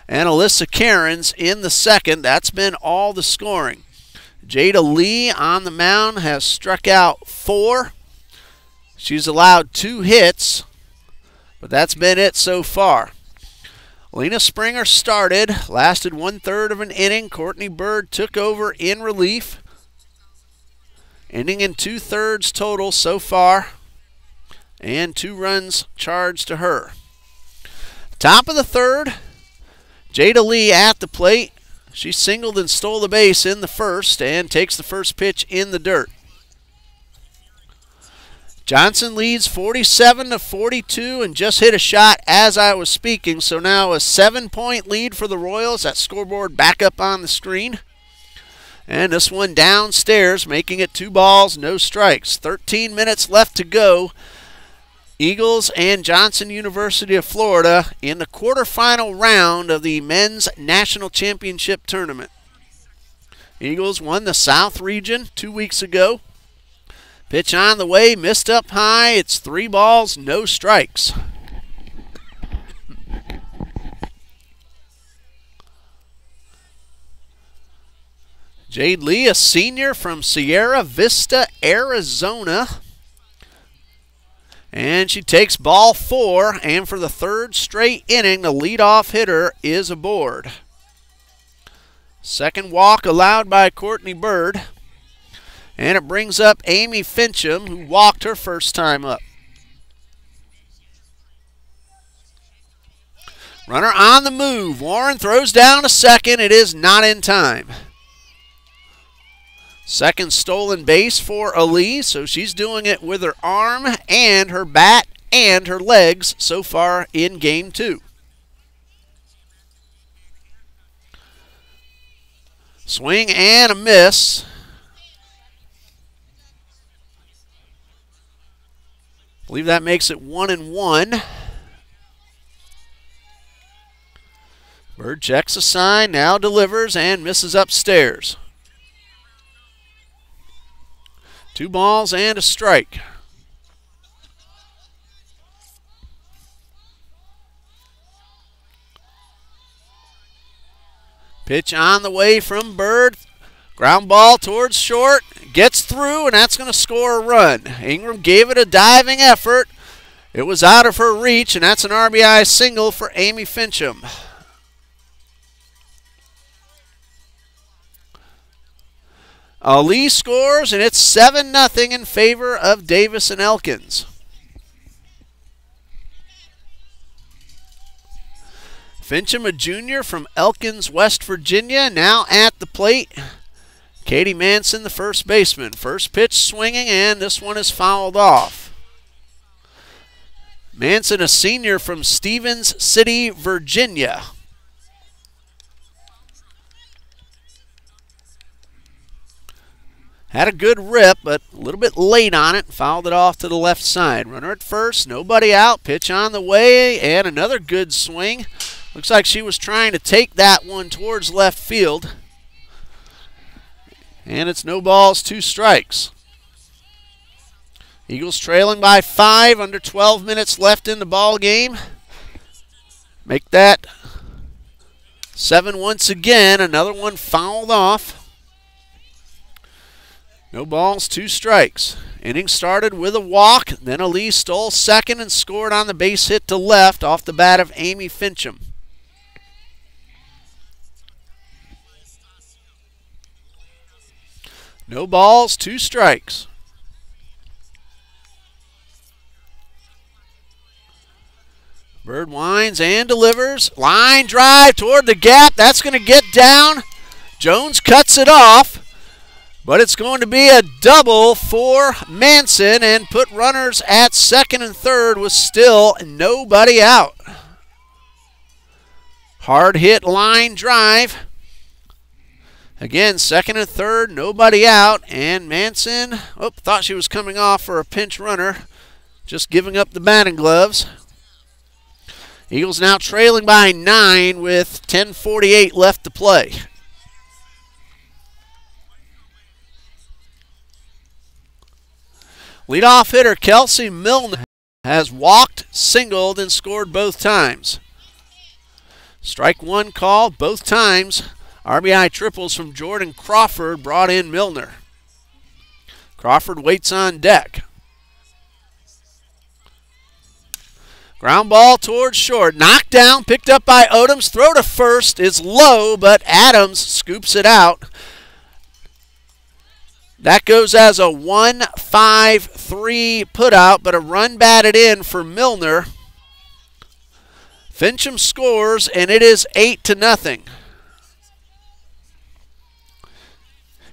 and Alyssa Cairns in the second. That's been all the scoring. Jada Lee on the mound has struck out 4. She's allowed 2 hits, but that's been it so far. Lena Springer started, lasted 1/3 of an inning. Courtney Bird took over in relief. Inning in 2/3 total so far, and 2 runs charged to her. Top of the third, Jada Lee at the plate. She singled and stole the base in the first and takes the first pitch in the dirt. Johnson leads 47-42 and just hit a shot as I was speaking. So now a 7-point lead for the Royals. That scoreboard back up on the screen. And this one downstairs, making it 2 balls, no strikes. 13 minutes left to go. Eagles and Johnson University of Florida in the quarterfinal round of the Men's National Championship Tournament. Eagles won the South region 2 weeks ago. Pitch on the way, missed up high. It's 3 balls, no strikes. Jada Lee, a senior from Sierra Vista, Arizona. And she takes ball 4, and for the 3rd straight inning, the leadoff hitter is aboard. Second walk allowed by Courtney Bird. And it brings up Amy Fincham, who walked her first time up. Runner on the move. Warren throws down to second. It is not in time. Second stolen base for Ali, so she's doing it with her arm and her bat and her legs so far in Game 2. Swing and a miss. I believe that makes it 1-1. Bird checks a sign, now delivers and misses upstairs. 2 balls and a strike. Pitch on the way from Bird. Ground ball towards short. Gets through, and that's going to score a run. Ingram gave it a diving effort. It was out of her reach, and that's an RBI single for Amy Fincham. Ali scores, and it's 7-0 in favor of Davis and Elkins. Fincham, a junior from Elkins, West Virginia, now at the plate. Katie Manson, the first baseman. First pitch swinging, and this one is fouled off. Manson, a senior from Stevens City, Virginia. Had a good rip, but a little bit late on it. Fouled it off to the left side. Runner at first, nobody out. Pitch on the way, and another good swing. Looks like she was trying to take that one towards left field. And it's no balls, 2 strikes. Eagles trailing by 5, under 12 minutes left in the ball game. Make that 7 once again. Another one fouled off. No balls, 2 strikes. Inning started with a walk. Then Ali stole second and scored on the base hit to left off the bat of Amy Fincham. No balls, 2 strikes. Bird winds and delivers. Line drive toward the gap. That's going to get down. Jones cuts it off. But it's going to be a double for Manson and put runners at second and third with still nobody out. Hard hit line drive. Again, second and third, nobody out. And Manson, thought she was coming off for a pinch runner. Just giving up the batting gloves. Eagles now trailing by 9 with 10:48 left to play. Leadoff hitter Kelsey Milner has walked, singled, and scored both times. Strike 1 called both times. RBI triples from Jordan Crawford brought in Milner. Crawford waits on deck. Ground ball towards short. Knocked down, picked up by Odoms. Throw to first is low, but Adams scoops it out. That goes as a 1-5-3 putout, but a run batted in for Milner. Fincham scores, and it is 8-0.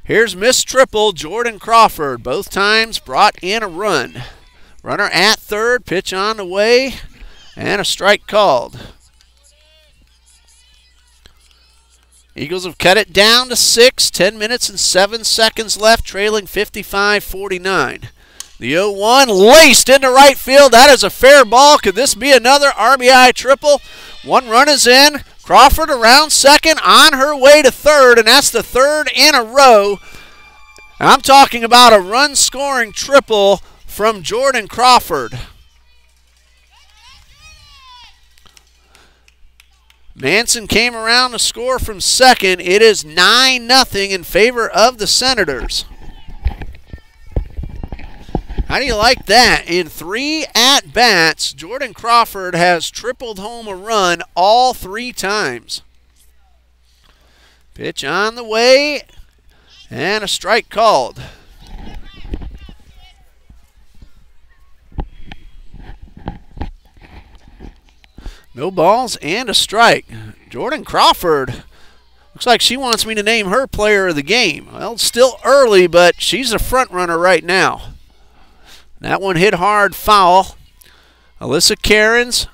Here's missed triple, Jordan Crawford. Both times brought in a run. Runner at third, pitch on the way, and a strike called. Eagles have cut it down to 6, 10 minutes and 7 seconds left, trailing 55-49. The 0-1 laced into right field. That is a fair ball. Could this be another RBI triple? One run is in. Crawford around second, on her way to third, and that's the third in a row. I'm talking about a run-scoring triple from Jordan Crawford. Manson came around to score from second. It is 9-0 in favor of the Senators. How do you like that? In 3 at-bats, Jordan Crawford has tripled home a run all 3 times. Pitch on the way, and a strike called. No balls and a strike. Jordan Crawford, looks like she wants me to name her player of the game. Well, it's still early, but she's a front runner right now. That one hit hard, foul. Alyssa Cairns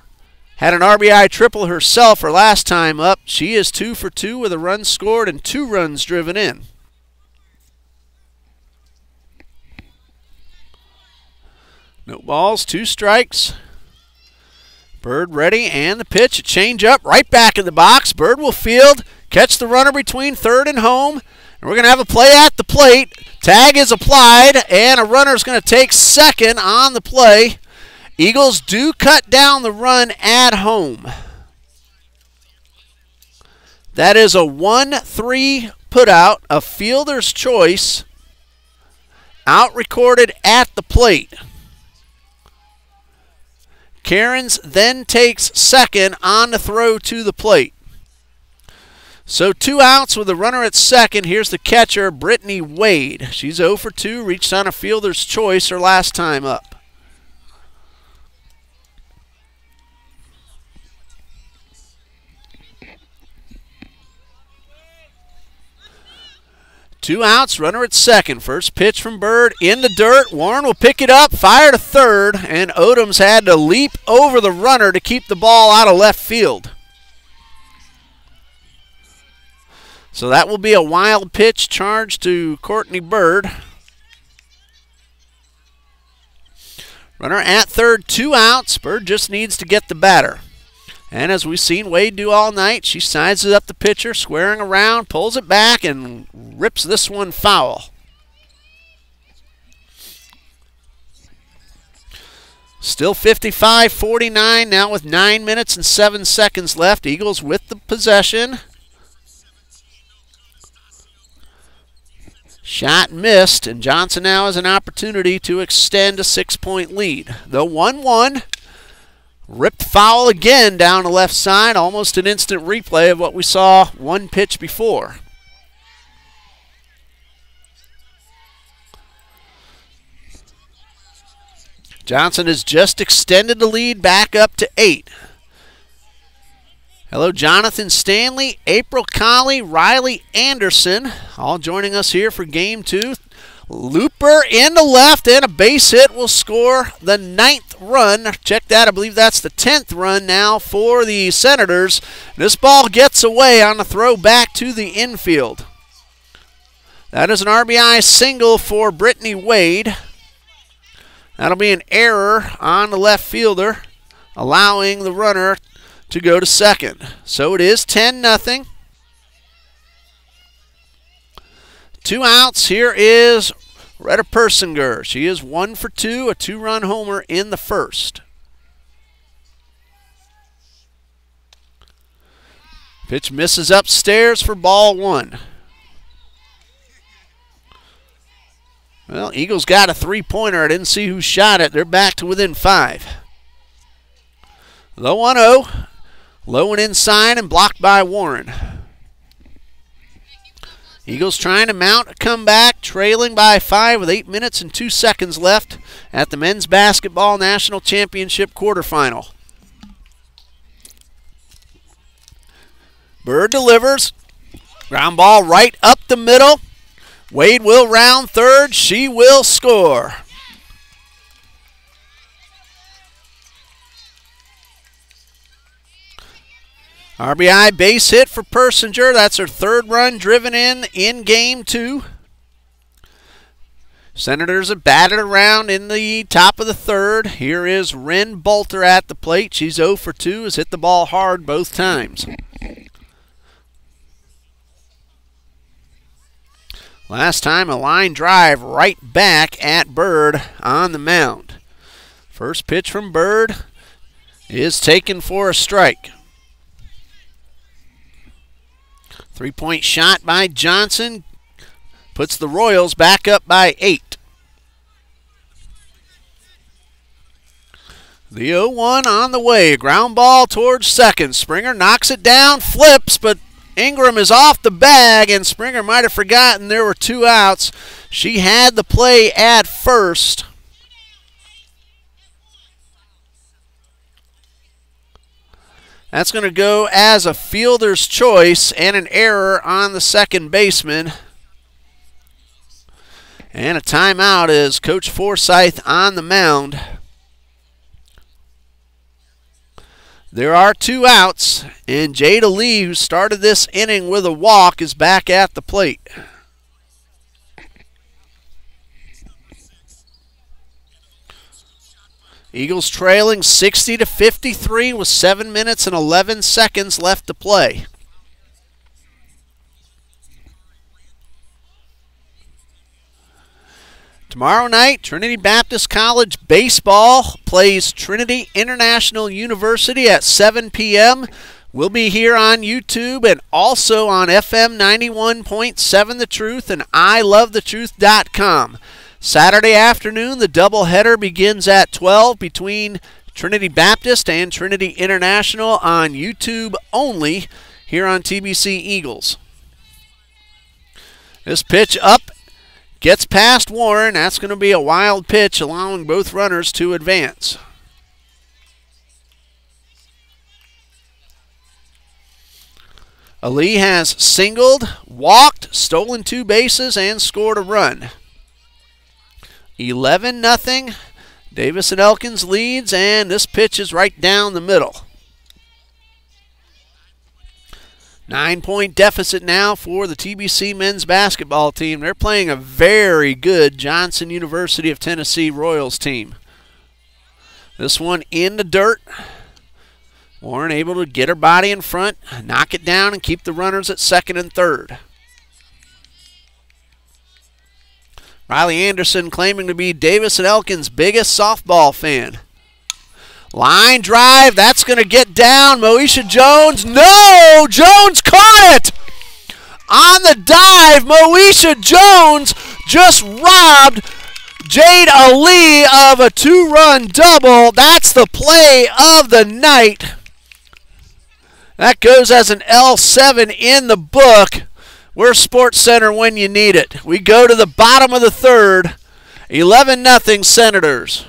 had an RBI triple herself her last time up. She is 2 for 2 with a run scored and 2 runs driven in. No balls, 2 strikes. Bird ready, and the pitch, a change up, right back in the box. Bird will field, catch the runner between third and home, and we're going to have a play at the plate. Tag is applied, and a runner's going to take second on the play. Eagles do cut down the run at home. That is a 1-3 putout, a fielder's choice, out recorded at the plate. Cairns then takes second on the throw to the plate. So 2 outs with a runner at second. Here's the catcher, Brittany Wade. She's 0 for 2, reached on a fielder's choice her last time up. Two outs, runner at second. First pitch from Bird in the dirt. Warren will pick it up, fire to third, and Odoms had to leap over the runner to keep the ball out of left field. So that will be a wild pitch charge to Courtney Bird. Runner at third, 2 outs. Bird just needs to get the batter. And as we've seen Wade do all night, she sizes up the pitcher, squaring around, pulls it back, and rips this one foul. Still 55-49 now with 9 minutes and 7 seconds left. Eagles with the possession. Shot missed, and Johnson now has an opportunity to extend a 6-point lead. The 1-1. Ripped foul again down the left side, almost an instant replay of what we saw one pitch before. Johnson has just extended the lead back up to 8. Hello, Jonathan Stanley, April Colley, Riley Anderson, all joining us here for Game 2. Looper in the left, and a base hit will score the 9th run. Check that, I believe that's the 10th run now for the Senators. This ball gets away on the throw back to the infield. That is an RBI single for Brittany Wade. That'll be an error on the left fielder, allowing the runner to go to second. So it is 10-0. 2 outs. Here is Retta Persinger. She is 1 for 2, a 2-run homer in the first. Pitch misses upstairs for ball 1. Well, Eagles got a 3-pointer. I didn't see who shot it. They're back to within 5. The 1-0. Low and inside and blocked by Warren. Eagles trying to mount a comeback, trailing by 5 with 8 minutes and 2 seconds left at the Men's Basketball National Championship quarterfinal. Bird delivers. Ground ball right up the middle. Wade will round third. She will score. RBI base hit for Persinger. That's her 3rd run driven in Game 2. Senators have batted around in the top of the 3rd. Here is Ren Bolter at the plate. She's 0 for 2, has hit the ball hard both times. Last time a line drive right back at Bird on the mound. First pitch from Bird is taken for a strike. 3-point shot by Johnson puts the Royals back up by 8. The 0-1 on the way. Ground ball towards second. Springer knocks it down, flips, but Ingram is off the bag, and Springer might have forgotten there were 2 outs. She had the play at first. That's going to go as a fielder's choice and an error on the second baseman. And a timeout as Coach Forsythe on the mound. There are 2 outs, and Jada Lee, who started this inning with a walk, is back at the plate. Eagles trailing 60-53 with 7 minutes and 11 seconds left to play. Tomorrow night, Trinity Baptist College baseball plays Trinity International University at 7 p.m. We'll be here on YouTube and also on FM 91.7 The Truth and ilovethetruth.com. Saturday afternoon, the doubleheader begins at 12 between Trinity Baptist and Trinity International on YouTube only here on TBC Eagles. This pitch up. Gets past Warren. That's going to be a wild pitch, allowing both runners to advance. Ali has singled, walked, stolen 2 bases, and scored a run. 11-0. Davis and Elkins leads, and this pitch is right down the middle. 9-point deficit now for the TBC men's basketball team. They're playing a very good Johnson University of Tennessee Royals team. This one in the dirt. Warren able to get her body in front, knock it down, and keep the runners at second and third. Riley Anderson claiming to be Davis and Elkins' biggest softball fan. Line drive, that's going to get down. Moesha Jones, no! Jones caught it! On the dive, Moesha Jones just robbed Jada Lee of a 2-run double. That's the play of the night. That goes as an L7 in the book. We're SportsCenter when you need it. We go to the bottom of the third. 11-0 Senators.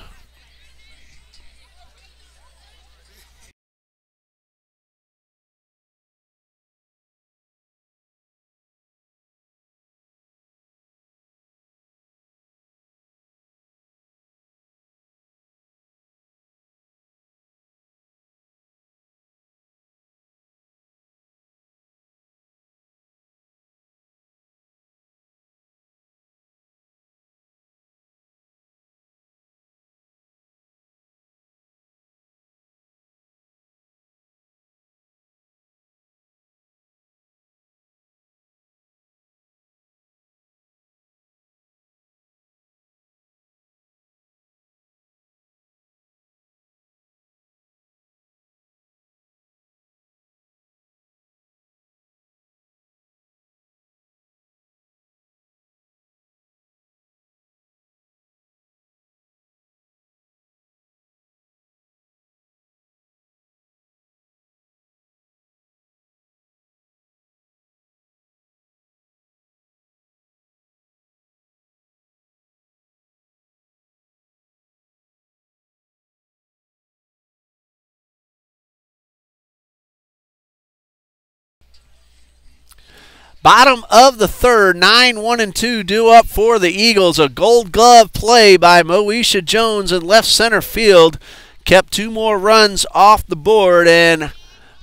Bottom of the third, 9-1-2 due up for the Eagles. A Gold Glove play by Moesha Jones in left center field kept 2 more runs off the board and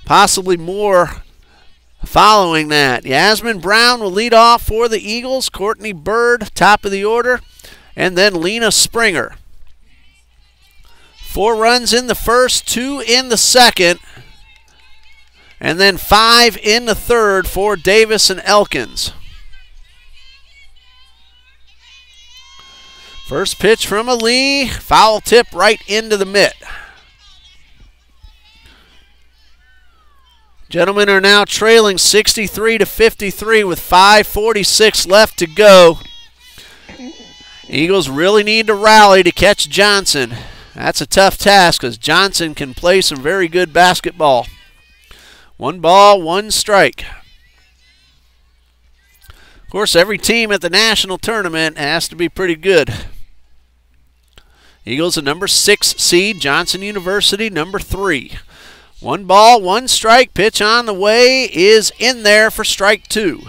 possibly more following that. Yasmin Brown will lead off for the Eagles. Courtney Bird, top of the order, and then Lena Springer. 4 runs in the first, 2 in the second. And then 5 in the third for Davis and Elkins. First pitch from Lee, foul tip right into the mitt. Gentlemen are now trailing 63-53 with 5:46 left to go. Eagles really need to rally to catch Johnson. That's a tough task because Johnson can play some very good basketball. 1 ball, 1 strike. Of course, every team at the national tournament has to be pretty good. Eagles a number 6 seed, Johnson University number 3. 1 ball, 1 strike. Pitch on the way is in there for strike 2.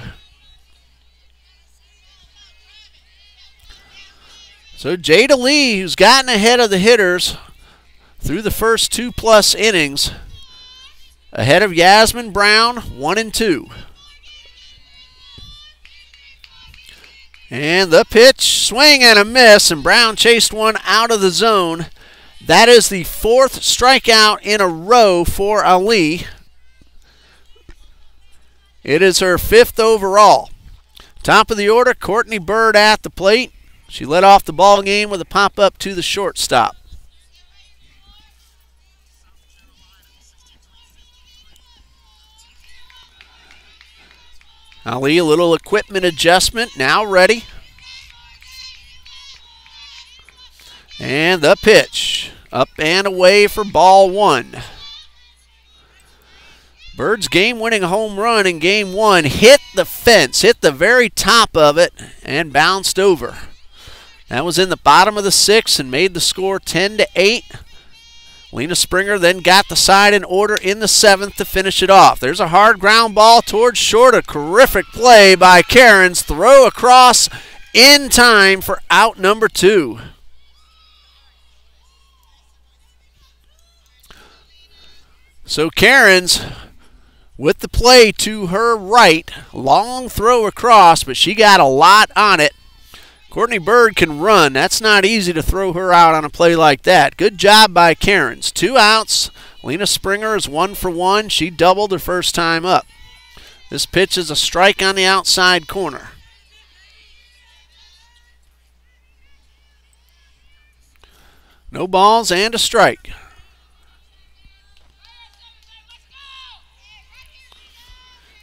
So Jada Lee, who's gotten ahead of the hitters through the first 2+ innings, ahead of Yasmin Brown, 1 and 2. And the pitch, swing and a miss, and Brown chased one out of the zone. That is the 4th strikeout in a row for Ali. It is her 5th overall. Top of the order, Courtney Bird at the plate. She led off the ball game with a pop-up to the shortstop. Ali, a little equipment adjustment, now ready. And the pitch, up and away for ball 1. Bird's game-winning home run in game 1 hit the fence, hit the very top of it, and bounced over. That was in the bottom of the 6th and made the score 10-8. Lena Springer then got the side in order in the 7th to finish it off. There's a hard ground ball towards short. A terrific play by Cairns. Throw across in time for out number 2. So Cairns with the play to her right. Long throw across, but she got a lot on it. Courtney Bird can run. That's not easy to throw her out on a play like that. Good job by Cairns. 2 outs. Lena Springer is 1 for 1. She doubled her first time up. This pitch is a strike on the outside corner. No balls and a strike.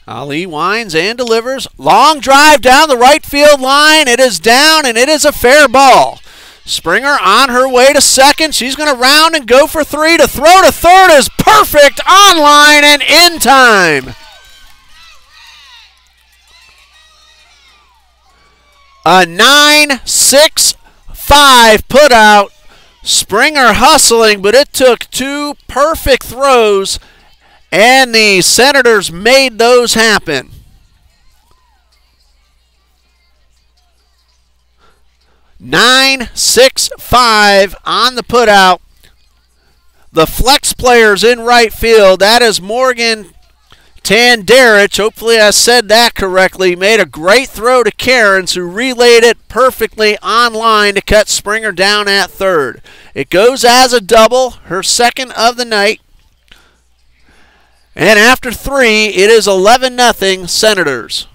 Ali winds and delivers. Long drive down the right field line. It is down, and it is a fair ball. Springer on her way to second. She's going to round and go for 3. To throw to third is perfect, on line and in time. A 9-6-5 putout. Springer hustling, but it took 2 perfect throws, and the Senators made those happen. (9-6-5) on the putout. The flex players in right field, that is Morgan Tanderich. Hopefully I said that correctly. Made a great throw to Cairns, who relayed it perfectly on line to cut Springer down at third. It goes as a double, her second of the night. And after 3, it is 11-0 Senators.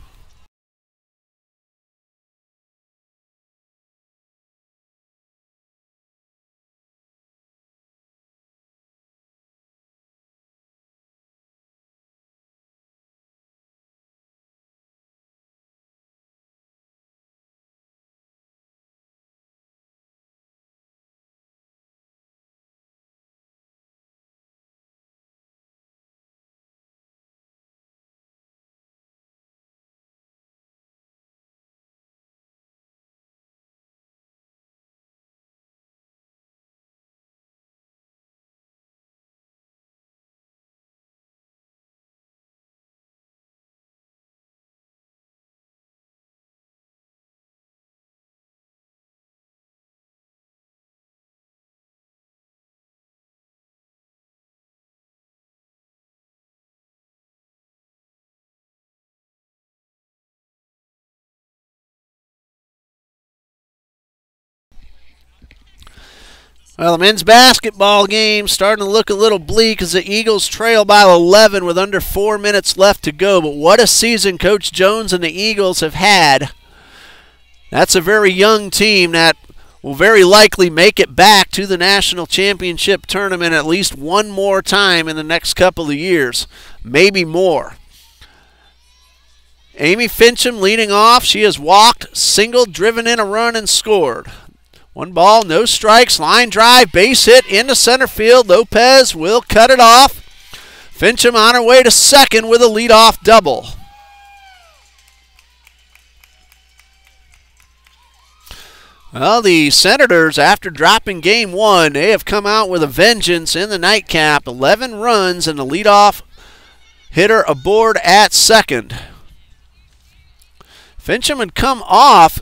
Well, the men's basketball game starting to look a little bleak as the Eagles trail by 11 with under 4 minutes left to go. But what a season Coach Jones and the Eagles have had. That's a very young team that will very likely make it back to the national championship tournament at least one more time in the next couple of years, maybe more. Amy Fincham leading off. She has walked, singled, driven in a run, and scored. 1 ball, no strikes, line drive, base hit into center field. Lopez will cut it off. Fincham on her way to second with a leadoff double. Well, the Senators, after dropping game 1, they have come out with a vengeance in the nightcap. 11 runs and the leadoff hitter aboard at second. Fincham had come off.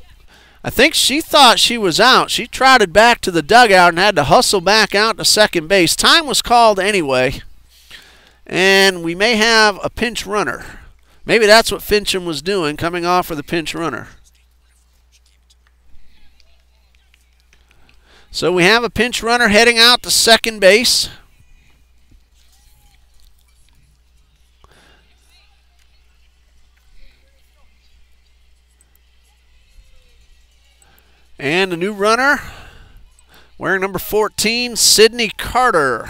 I think she thought she was out. She trotted back to the dugout and had to hustle back out to second base. Time was called anyway, and we may have a pinch runner. Maybe that's what Fincham was doing, coming off for the pinch runner. So we have a pinch runner heading out to second base. And a new runner, wearing number 14, Sydney Carter,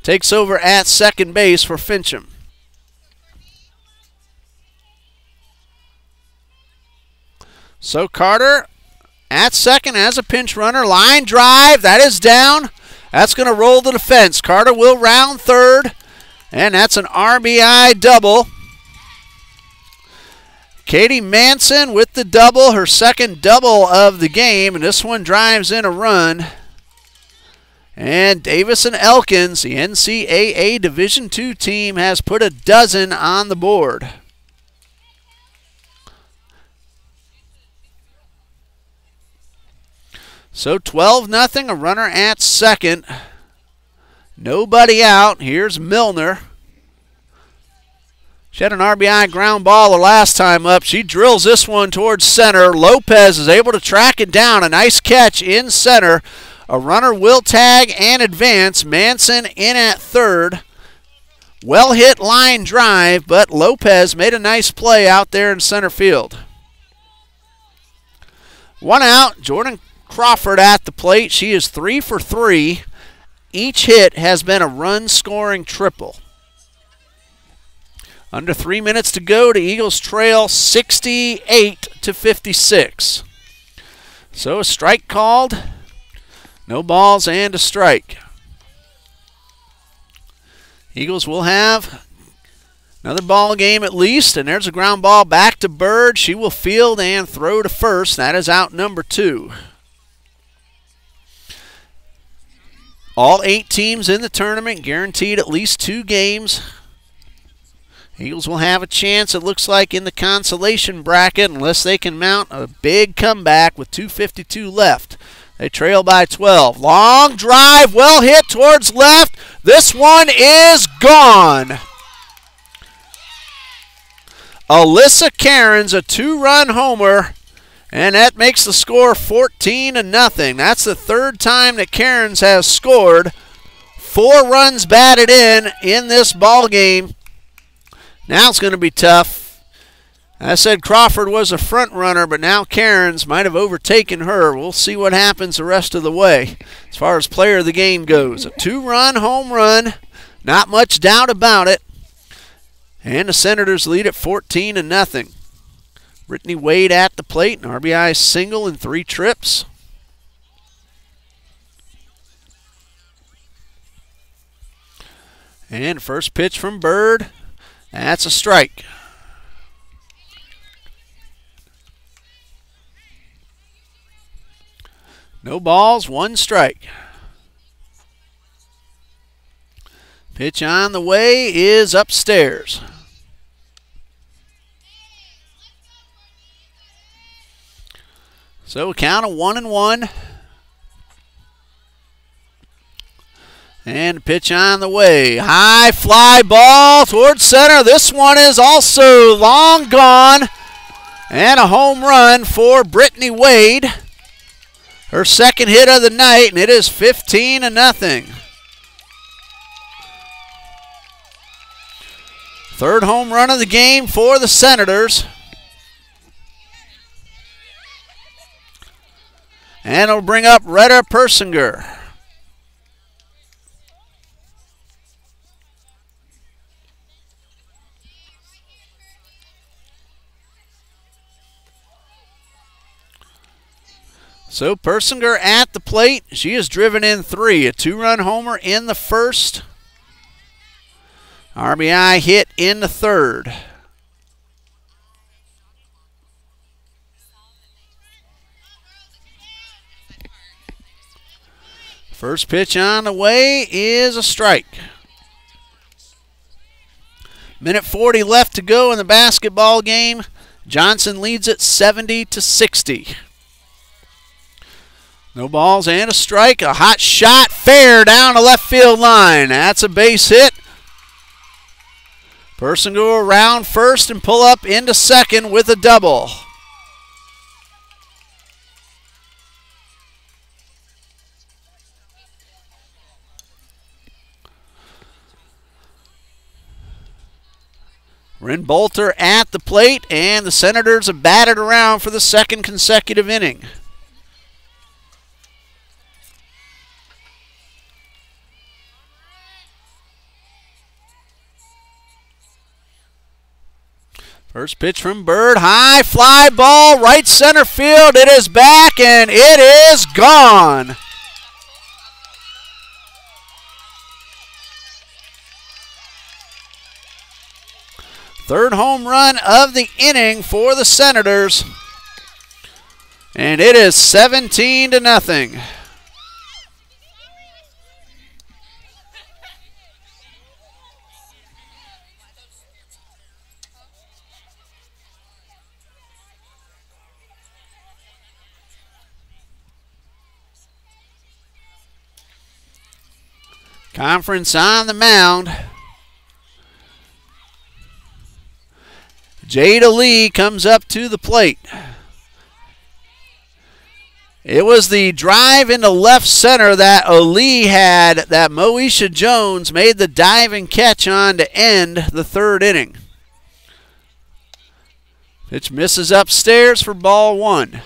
takes over at second base for Fincham. So Carter at second as a pinch runner. Line drive, that is down. That's going to roll to the fence. Carter will round third, and that's an RBI double. Katie Manson with the double, her second double of the game, and this one drives in a run. And Davis and Elkins, the NCAA Division II team, has put a dozen on the board. So 12-0, a runner at second. Nobody out. Here's Milner. She had an RBI ground ball the last time up. She drills this one towards center. Lopez is able to track it down. A nice catch in center. A runner will tag and advance. Manson in at third. Well hit line drive, but Lopez made a nice play out there in center field. 1 out. Jordan Crawford at the plate. She is 3 for 3. Each hit has been a run-scoring triple. Under 3 minutes to go. The Eagles trail 68-56. So a strike called. No balls and a strike. Eagles will have another ball game at least, and there's a ground ball back to Bird. She will field and throw to first. That is out number 2. All 8 teams in the tournament guaranteed at least 2 games. Eagles will have a chance, it looks like, in the consolation bracket unless they can mount a big comeback with 2:52 left. They trail by 12. Long drive, well hit towards left. This one is gone. Alyssa Cairns, a 2-run homer, and that makes the score 14-0. That's the 3rd time that Cairns has scored. 4 runs batted in this ball game. Now it's going to be tough. I said Crawford was a front runner, but now Cairns might have overtaken her. We'll see what happens the rest of the way as far as player of the game goes. A 2-run home run, not much doubt about it. And the Senators lead at 14-0. Brittany Wade at the plate, an RBI single in 3 trips. And first pitch from Bird. That's a strike. No balls, 1 strike. Pitch on the way is upstairs. So a count of 1-1. And pitch on the way. High fly ball towards center. This one is also long gone. And a home run for Brittany Wade. Her second hit of the night, and it is 15-0. Third home run of the game for the Senators. And it'll bring up Retta Persinger. So Persinger at the plate. She has driven in 3. A 2-run homer in the first. RBI hit in the third. First pitch on the way is a strike. Minute 40 left to go in the basketball game. Johnson leads it 70-60. No balls and a strike. A hot shot, fair down the left field line. That's a base hit. Person go around first and pull up into second with a double. Ren Bolter at the plate, and the Senators have batted around for the second consecutive inning. First pitch from Bird, high fly ball, right center field. It is back and it is gone. Third home run of the inning for the Senators. And it is 17-0. Conference on the mound. Jada Lee comes up to the plate. It was the drive into left center that Lee had that Moesha Jones made the diving catch on to end the third inning. Pitch misses upstairs for ball 1.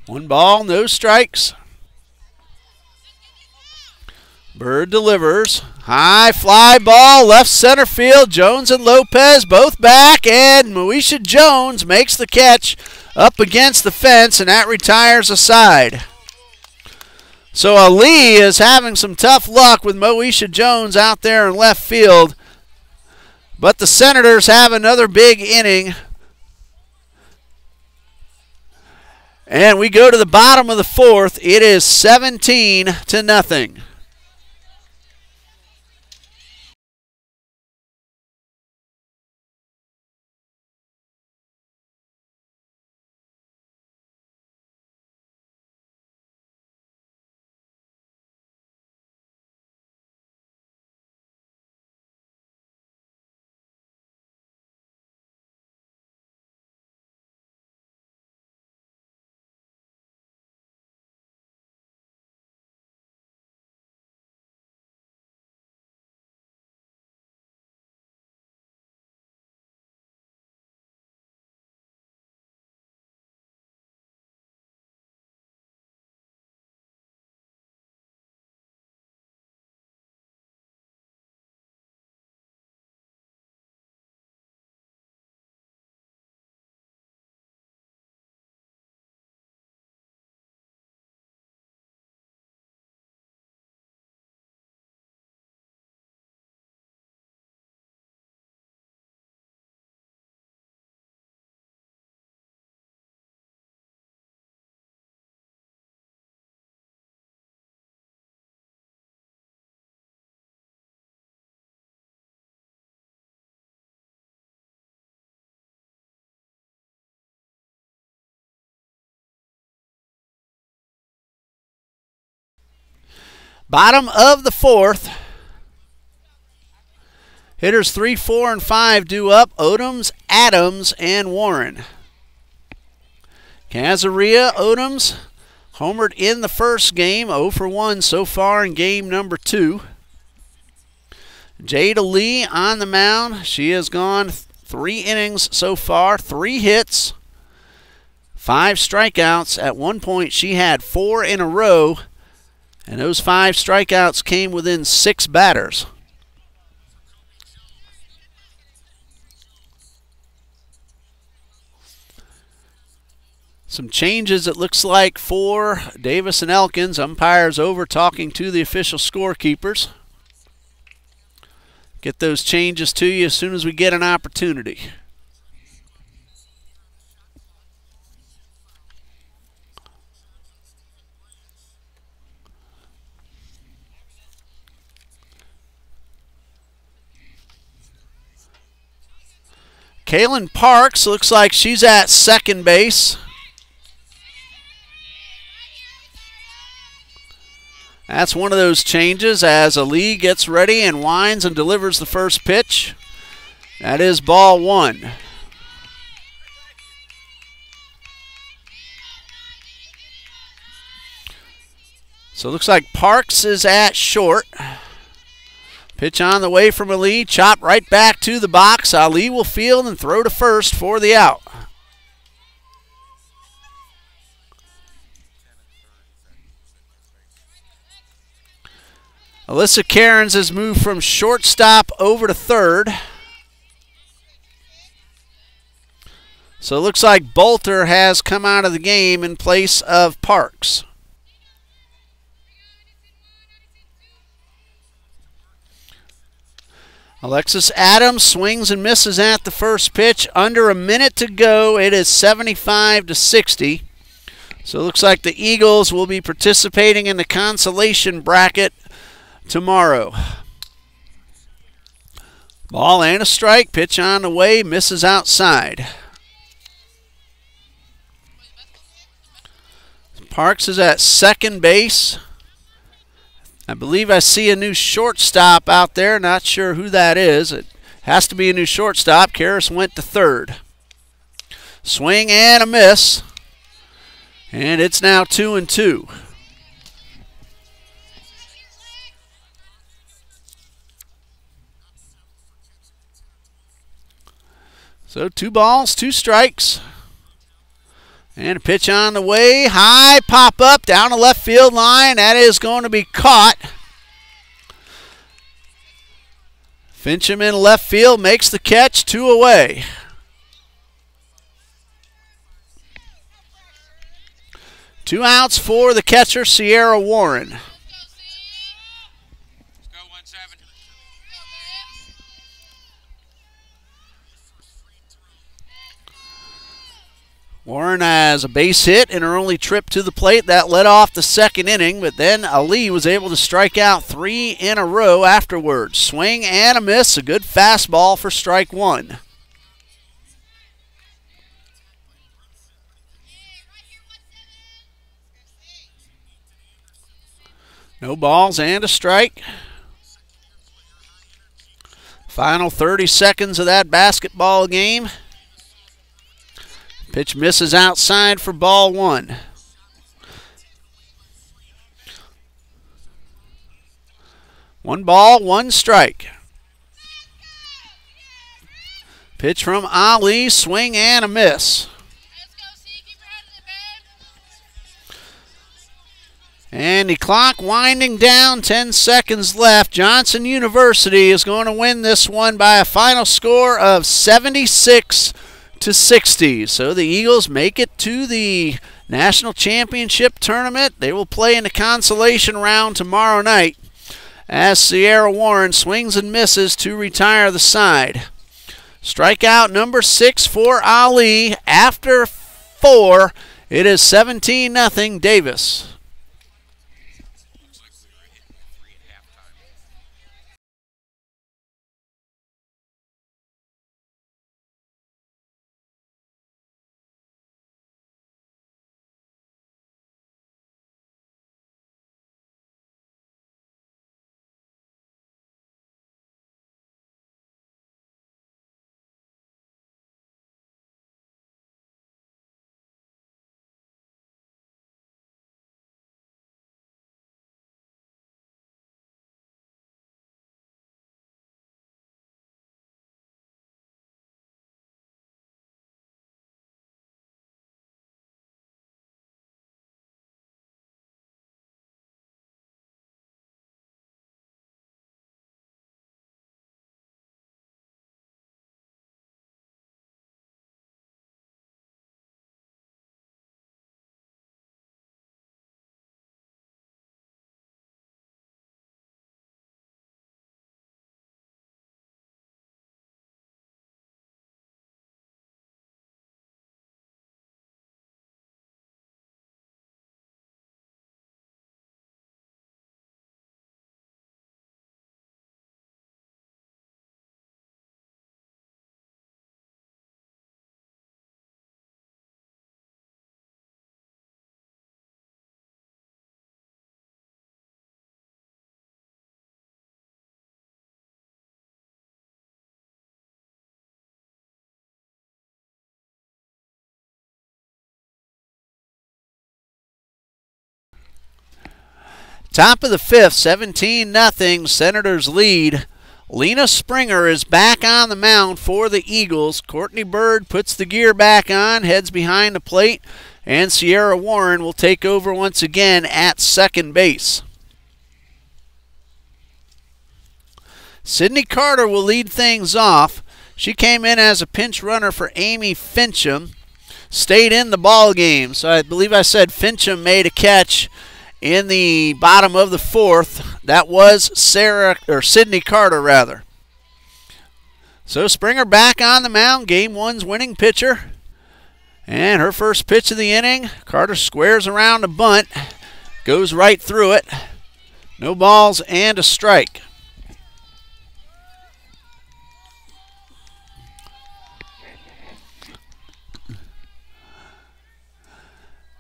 One ball, no strikes. Bird delivers. High fly ball, left center field. Jones and Lopez both back, and Moesha Jones makes the catch up against the fence, and that retires a side. So Ali is having some tough luck with Moesha Jones out there in left field. But the Senators have another big inning. And we go to the bottom of the fourth. It is 17-0. Bottom of the fourth. Hitters 3, 4, and 5 due up. Odoms, Adams, and Warren. Cazaria, Odoms, homered in the first game. 0 for 1 so far in game number 2. Jada Lee on the mound. She has gone 3 innings so far, 3 hits, 5 strikeouts. At one point, she had 4 in a row, and those 5 strikeouts came within 6 batters. Some changes, it looks like, for Davis and Elkins. Umpires over talking to the official scorekeepers. Get those changes to you as soon as we get an opportunity. Kaylin Parks looks like she's at second base. That's one of those changes as Lee gets ready and winds and delivers the first pitch. That is ball 1. So it looks like Parks is at short. Pitch on the way from Ali, chop right back to the box. Ali will field and throw to first for the out. Alyssa Cairns has moved from shortstop over to third. So it looks like Bolter has come out of the game in place of Parks. Alexis Adams swings and misses at the first pitch. Under a minute to go. It is 75-60. So it looks like the Eagles will be participating in the consolation bracket tomorrow. Ball and a strike. Pitch on the way. Misses outside. Parks is at second base. I believe I see a new shortstop out there. Not sure who that is. It has to be a new shortstop. Karras went to third. Swing and a miss. And it's now 2-2. So 2 balls, 2 strikes. And a pitch on the way. High pop up down the left field line. That is going to be caught. Fincham in left field makes the catch. 2 away. Two outs for the catcher, Sierra Warren. Warren has a base hit in her only trip to the plate. That led off the second inning, but then Ali was able to strike out 3 in a row afterwards. Swing and a miss. A good fastball for strike 1. No balls and a strike. Final 30 seconds of that basketball game. Pitch misses outside for ball 1. One ball, 1 strike. Pitch from Ali, swing and a miss. And the clock winding down, 10 seconds left. Johnson University is going to win this one by a final score of 76-60. So the Eagles make it to the National Championship Tournament. They will play in the consolation round tomorrow night as Sierra Warren swings and misses to retire the side. Strikeout number 6 for Ali. After 4, it is 17-0 Davis. Top of the fifth, 17-0, Senators lead. Lena Springer is back on the mound for the Eagles. Courtney Bird puts the gear back on, heads behind the plate, and Sierra Warren will take over once again at second base. Sydney Carter will lead things off. She came in as a pinch runner for Amy Fincham. Stayed in the ball game. So I believe I said Fincham made a catch in the bottom of the fourth. That was Sydney Carter rather. So Springer back on the mound, game one's winning pitcher. And her first pitch of the inning, Carter squares around a bunt, goes right through it. No balls and a strike.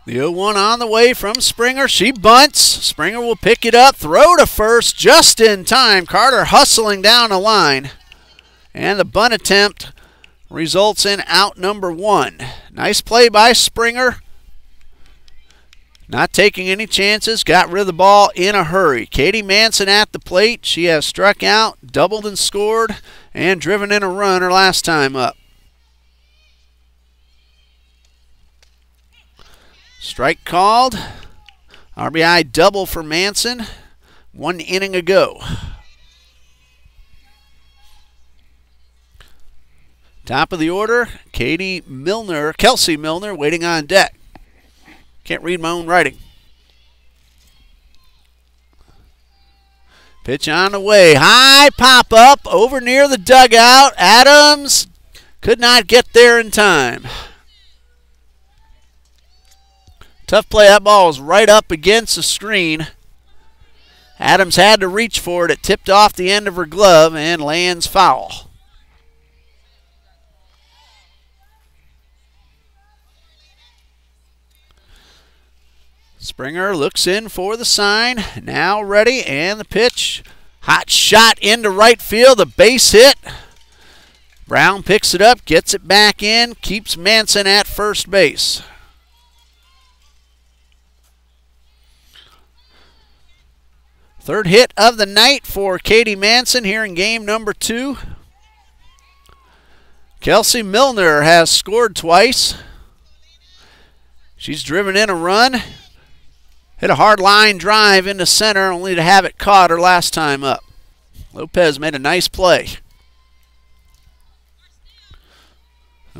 The 0-1 on the way from Springer. She bunts. Springer will pick it up, throw to first just in time. Carter hustling down the line. And the bunt attempt results in out number one. Nice play by Springer. Not taking any chances. Got rid of the ball in a hurry. Katie Manson at the plate. She has struck out, doubled and scored, and driven in a run her last time up. Strike called. RBI double for Manson. 1 inning ago. Top of the order, Kelsey Milner waiting on deck. Can't read my own writing. Pitch on the way. High pop up over near the dugout. Adams could not get there in time. Tough play. That ball was right up against the screen. Adams had to reach for it. It tipped off the end of her glove and lands foul. Springer looks in for the sign. Now ready, and the pitch. Hot shot into right field. A base hit. Brown picks it up, gets it back in, keeps Manson at first base. Third hit of the night for Katie Manson here in game number 2. Kelsey Milner has scored twice. She's driven in a run. Hit a hard line drive into center, only to have it caught her last time up. Lopez made a nice play.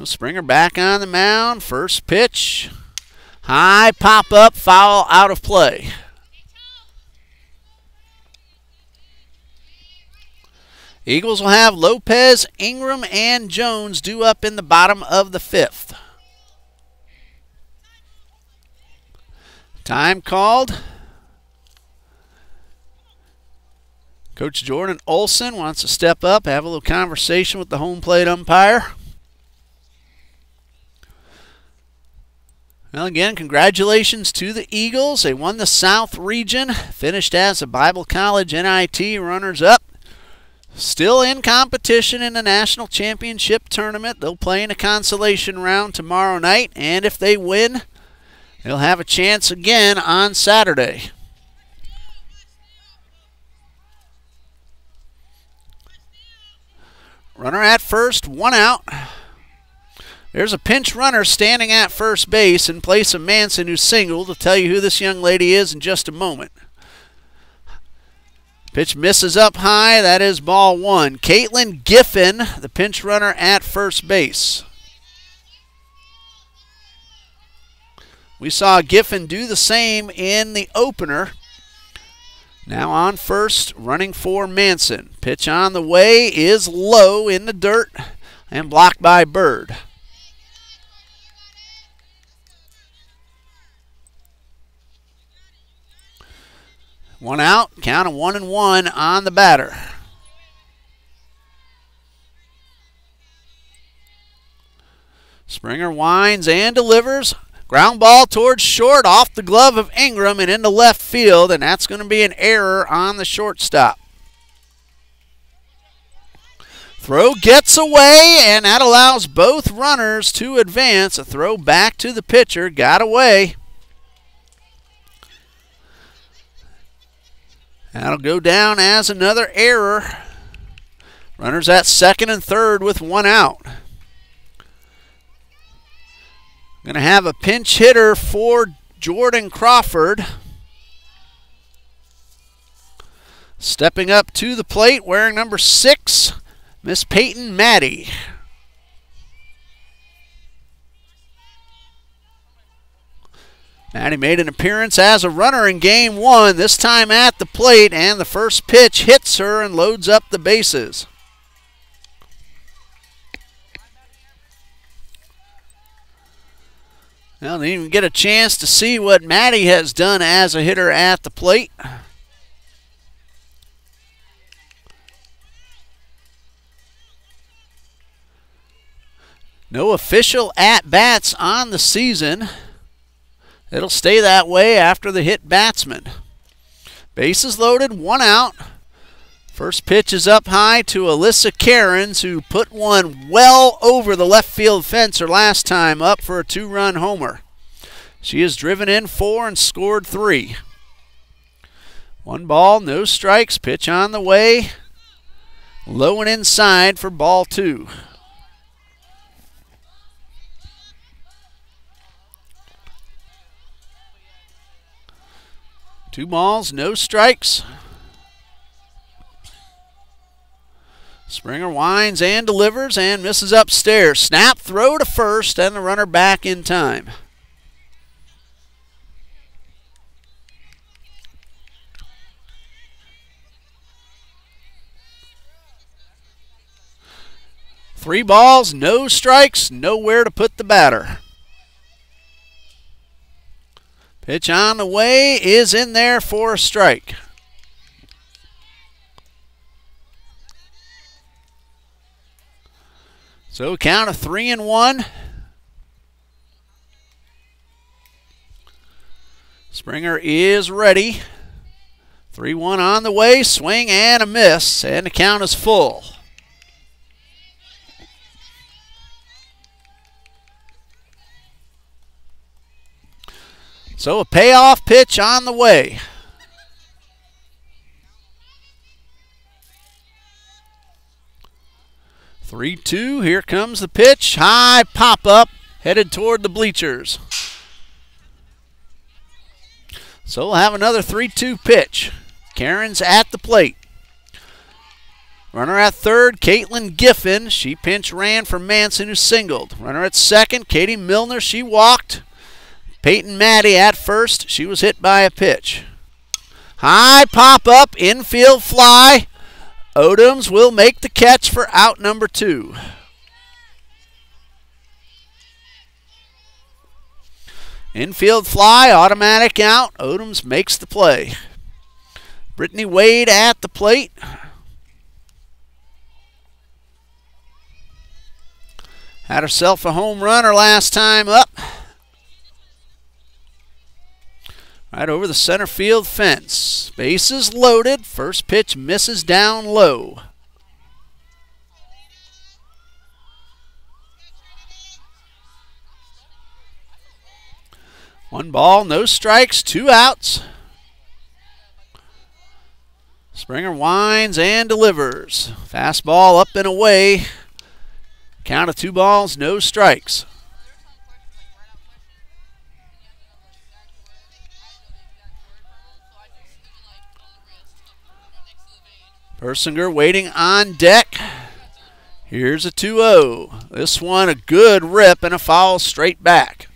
Springer back on the mound. First pitch. High pop up, foul, out of play. Eagles will have Lopez, Ingram, and Jones due up in the bottom of the 5th. Time called. Coach Jordan Olson wants to step up, have a little conversation with the home plate umpire. Well, again, congratulations to the Eagles. They won the South Region, finished as the Bible College NIT runners-up. Still in competition in the National Championship Tournament. They'll play in a consolation round tomorrow night, and if they win, they'll have a chance again on Saturday. Runner at first, 1 out. There's a pinch runner standing at first base in place of Manson, who singled. I'll tell you who this young lady is in just a moment. Pitch misses up high. That is ball 1. Caitlin Giffen, the pinch runner at first base. We saw Giffen do the same in the opener. Now on first, running for Manson. Pitch on the way is low in the dirt and blocked by Bird. One out, count of 1-1 on the batter. Springer winds and delivers. Ground ball towards short, off the glove of Ingram and into left field, and that's going to be an error on the shortstop. Throw gets away, and that allows both runners to advance. A throw back to the pitcher, got away. That'll go down as another error. Runners at second and third with one out. Going to have a pinch hitter for Jordan Crawford. Stepping up to the plate, wearing number 6, Miss Peyton Maddie. Maddie made an appearance as a runner in game 1, this time at the plate, and the first pitch hits her and loads up the bases. Well, didn't even get a chance to see what Maddie has done as a hitter at the plate. No official at-bats on the season. It'll stay that way after the hit batsman. Bases loaded, one out. First pitch is up high to Alyssa Cairns, who put one well over the left field fence her last time up for a 2-run homer. She has driven in 4 and scored 3. 1 ball, no strikes, pitch on the way. Low and inside for ball 2. Two balls, no strikes. Springer winds and delivers and misses upstairs. Snap, throw to first, and the runner back in time. Three balls, no strikes, nowhere to put the batter. Pitch on the way is in there for a strike. So count of 3-1. Springer is ready. 3-1 on the way, swing and a miss, and the count is full. So a payoff pitch on the way. Three-two, here comes the pitch. High pop-up, headed toward the bleachers. So we'll have another 3-2 pitch. Cairns at the plate. Runner at third, Caitlin Giffen. She pinch ran for Manson, who singled. Runner at second, Katie Milner. She walked. Peyton Maddie at first. She was hit by a pitch. High pop-up, infield fly. Odoms will make the catch for out number 2. Infield fly, automatic out. Odoms makes the play. Brittany Wade at the plate. Had herself a home run her last time up. Right over the center field fence. Bases loaded. First pitch misses down low. One ball, no strikes, 2 outs. Springer winds and delivers. Fastball up and away. Count of 2 balls, no strikes. Persinger waiting on deck. Here's a 2-0. This one a good rip and a foul straight back.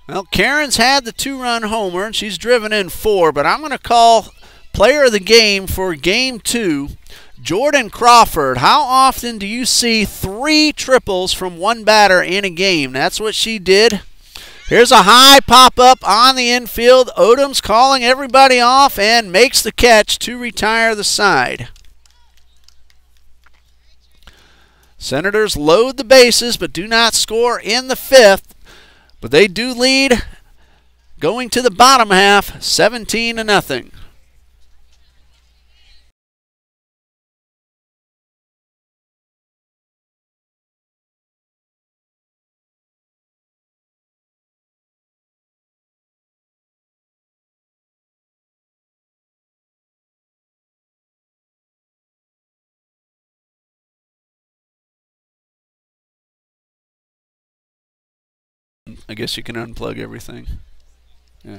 Well, Cairns had the 2-run homer, and she's driven in 4, but I'm going to call player of the game for Game 2, Jordan Crawford. How often do you see 3 triples from one batter in a game? That's what she did. Here's a high pop-up on the infield. Odoms calling everybody off and makes the catch to retire the side. Senators load the bases but do not score in the 5th. But they do lead going to the bottom half, 17-0. I guess you can unplug everything. Yeah.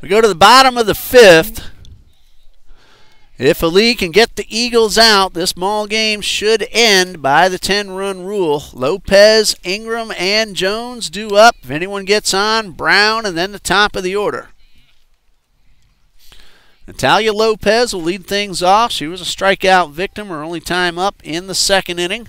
We go to the bottom of the 5th. If Lee can get the Eagles out, this ball game should end by the 10-run rule. Lopez, Ingram, and Jones due up. If anyone gets on, Brown, and then the top of the order. Natalia Lopez will lead things off. She was a strikeout victim, her only time up in the 2nd inning.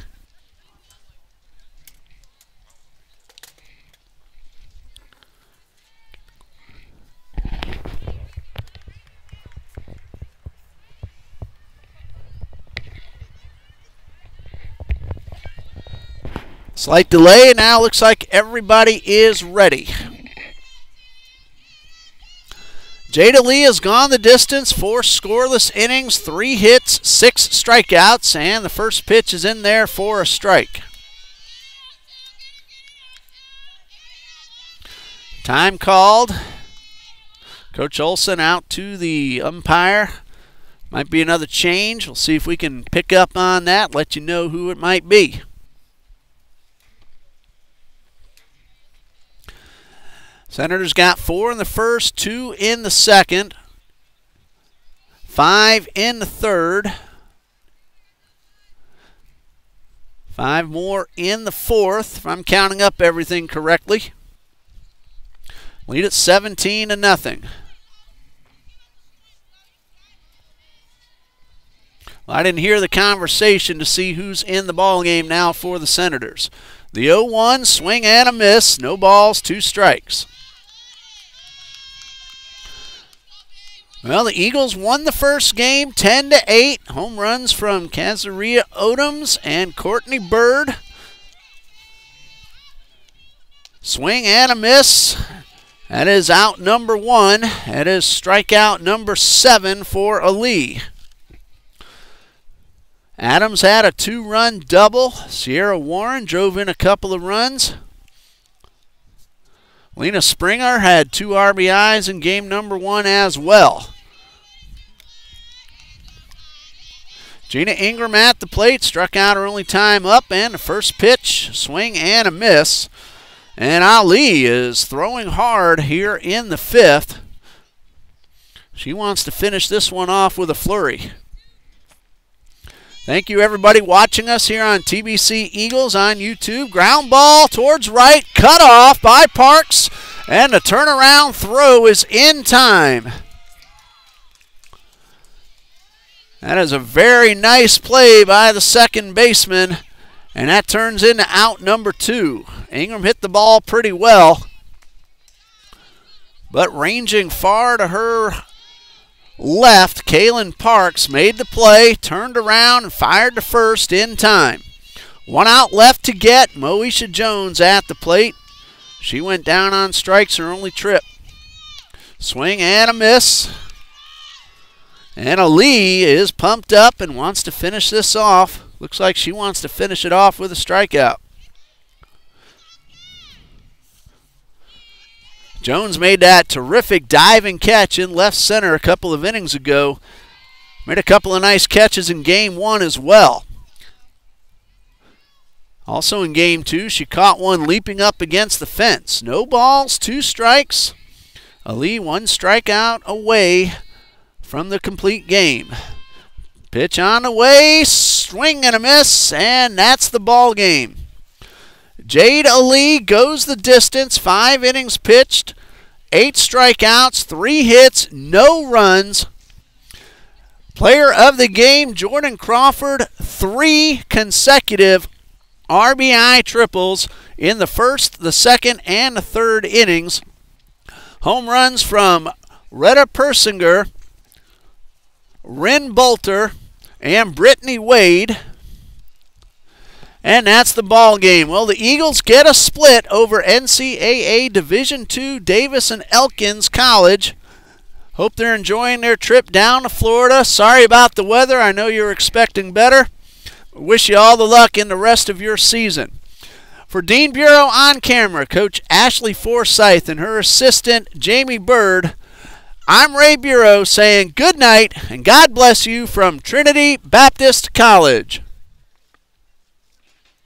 Slight delay, and now looks like everybody is ready. Jada Lee has gone the distance, 4 scoreless innings, 3 hits, 6 strikeouts, and the first pitch is in there for a strike. Time called. Coach Olson out to the umpire. Might be another change. We'll see if we can pick up on that, let you know who it might be. Senators got 4 in the first, 2 in the second, 5 in the third, 5 more in the fourth, if I'm counting up everything correctly. Lead at 17-0. Well, I didn't hear the conversation to see who's in the ball game now for the Senators. The 0-1, swing and a miss, no balls, 2 strikes. Well, the Eagles won the first game 10-8. Home runs from Kazaria Odoms and Courtney Bird. Swing and a miss. That is out number 1. That is strikeout number 7 for Ali. Adams had a 2-run double. Sierra Warren drove in a couple of runs. Lena Springer had 2 RBIs in game number 1 as well. Gina Ingram at the plate, struck out her only time up, and the first pitch, swing and a miss. And Ali is throwing hard here in the 5th. She wants to finish this one off with a flurry. Thank you, everybody watching us here on TBC Eagles on YouTube. Ground ball towards right, cut off by Parks, and the turnaround throw is in time. That is a very nice play by the second baseman, and that turns into out number 2. Ingram hit the ball pretty well, but ranging far to her left, Kaylin Parks made the play, turned around, and fired to first in time. 1 out left to get. Moesha Jones at the plate. She went down on strikes her only trip. Swing and a miss. And Ali is pumped up and wants to finish this off. Looks like she wants to finish it off with a strikeout. Jones made that terrific diving catch in left center a couple of innings ago. Made a couple of nice catches in game 1 as well. Also in game 2, she caught one leaping up against the fence. No balls, 2 strikes. Ali 1 strikeout away from the complete game. Pitch on the way, swing and a miss, and that's the ball game. Jada Lee goes the distance, 5 innings pitched, 8 strikeouts, 3 hits, no runs. Player of the game, Jordan Crawford, 3 consecutive RBI triples in the first, the second, and the third innings. Home runs from Retta Persinger, Ren Bolter, and Brittany Wade. And that's the ball game. Well, the Eagles get a split over NCAA Division II Davis and Elkins College. Hope they're enjoying their trip down to Florida. Sorry about the weather. I know you're expecting better. Wish you all the luck in the rest of your season. For Dean Bureau on camera, Coach Ashley Forsyth and her assistant Jamie Bird, I'm Ray Bureau saying good night and God bless you from Trinity Baptist College.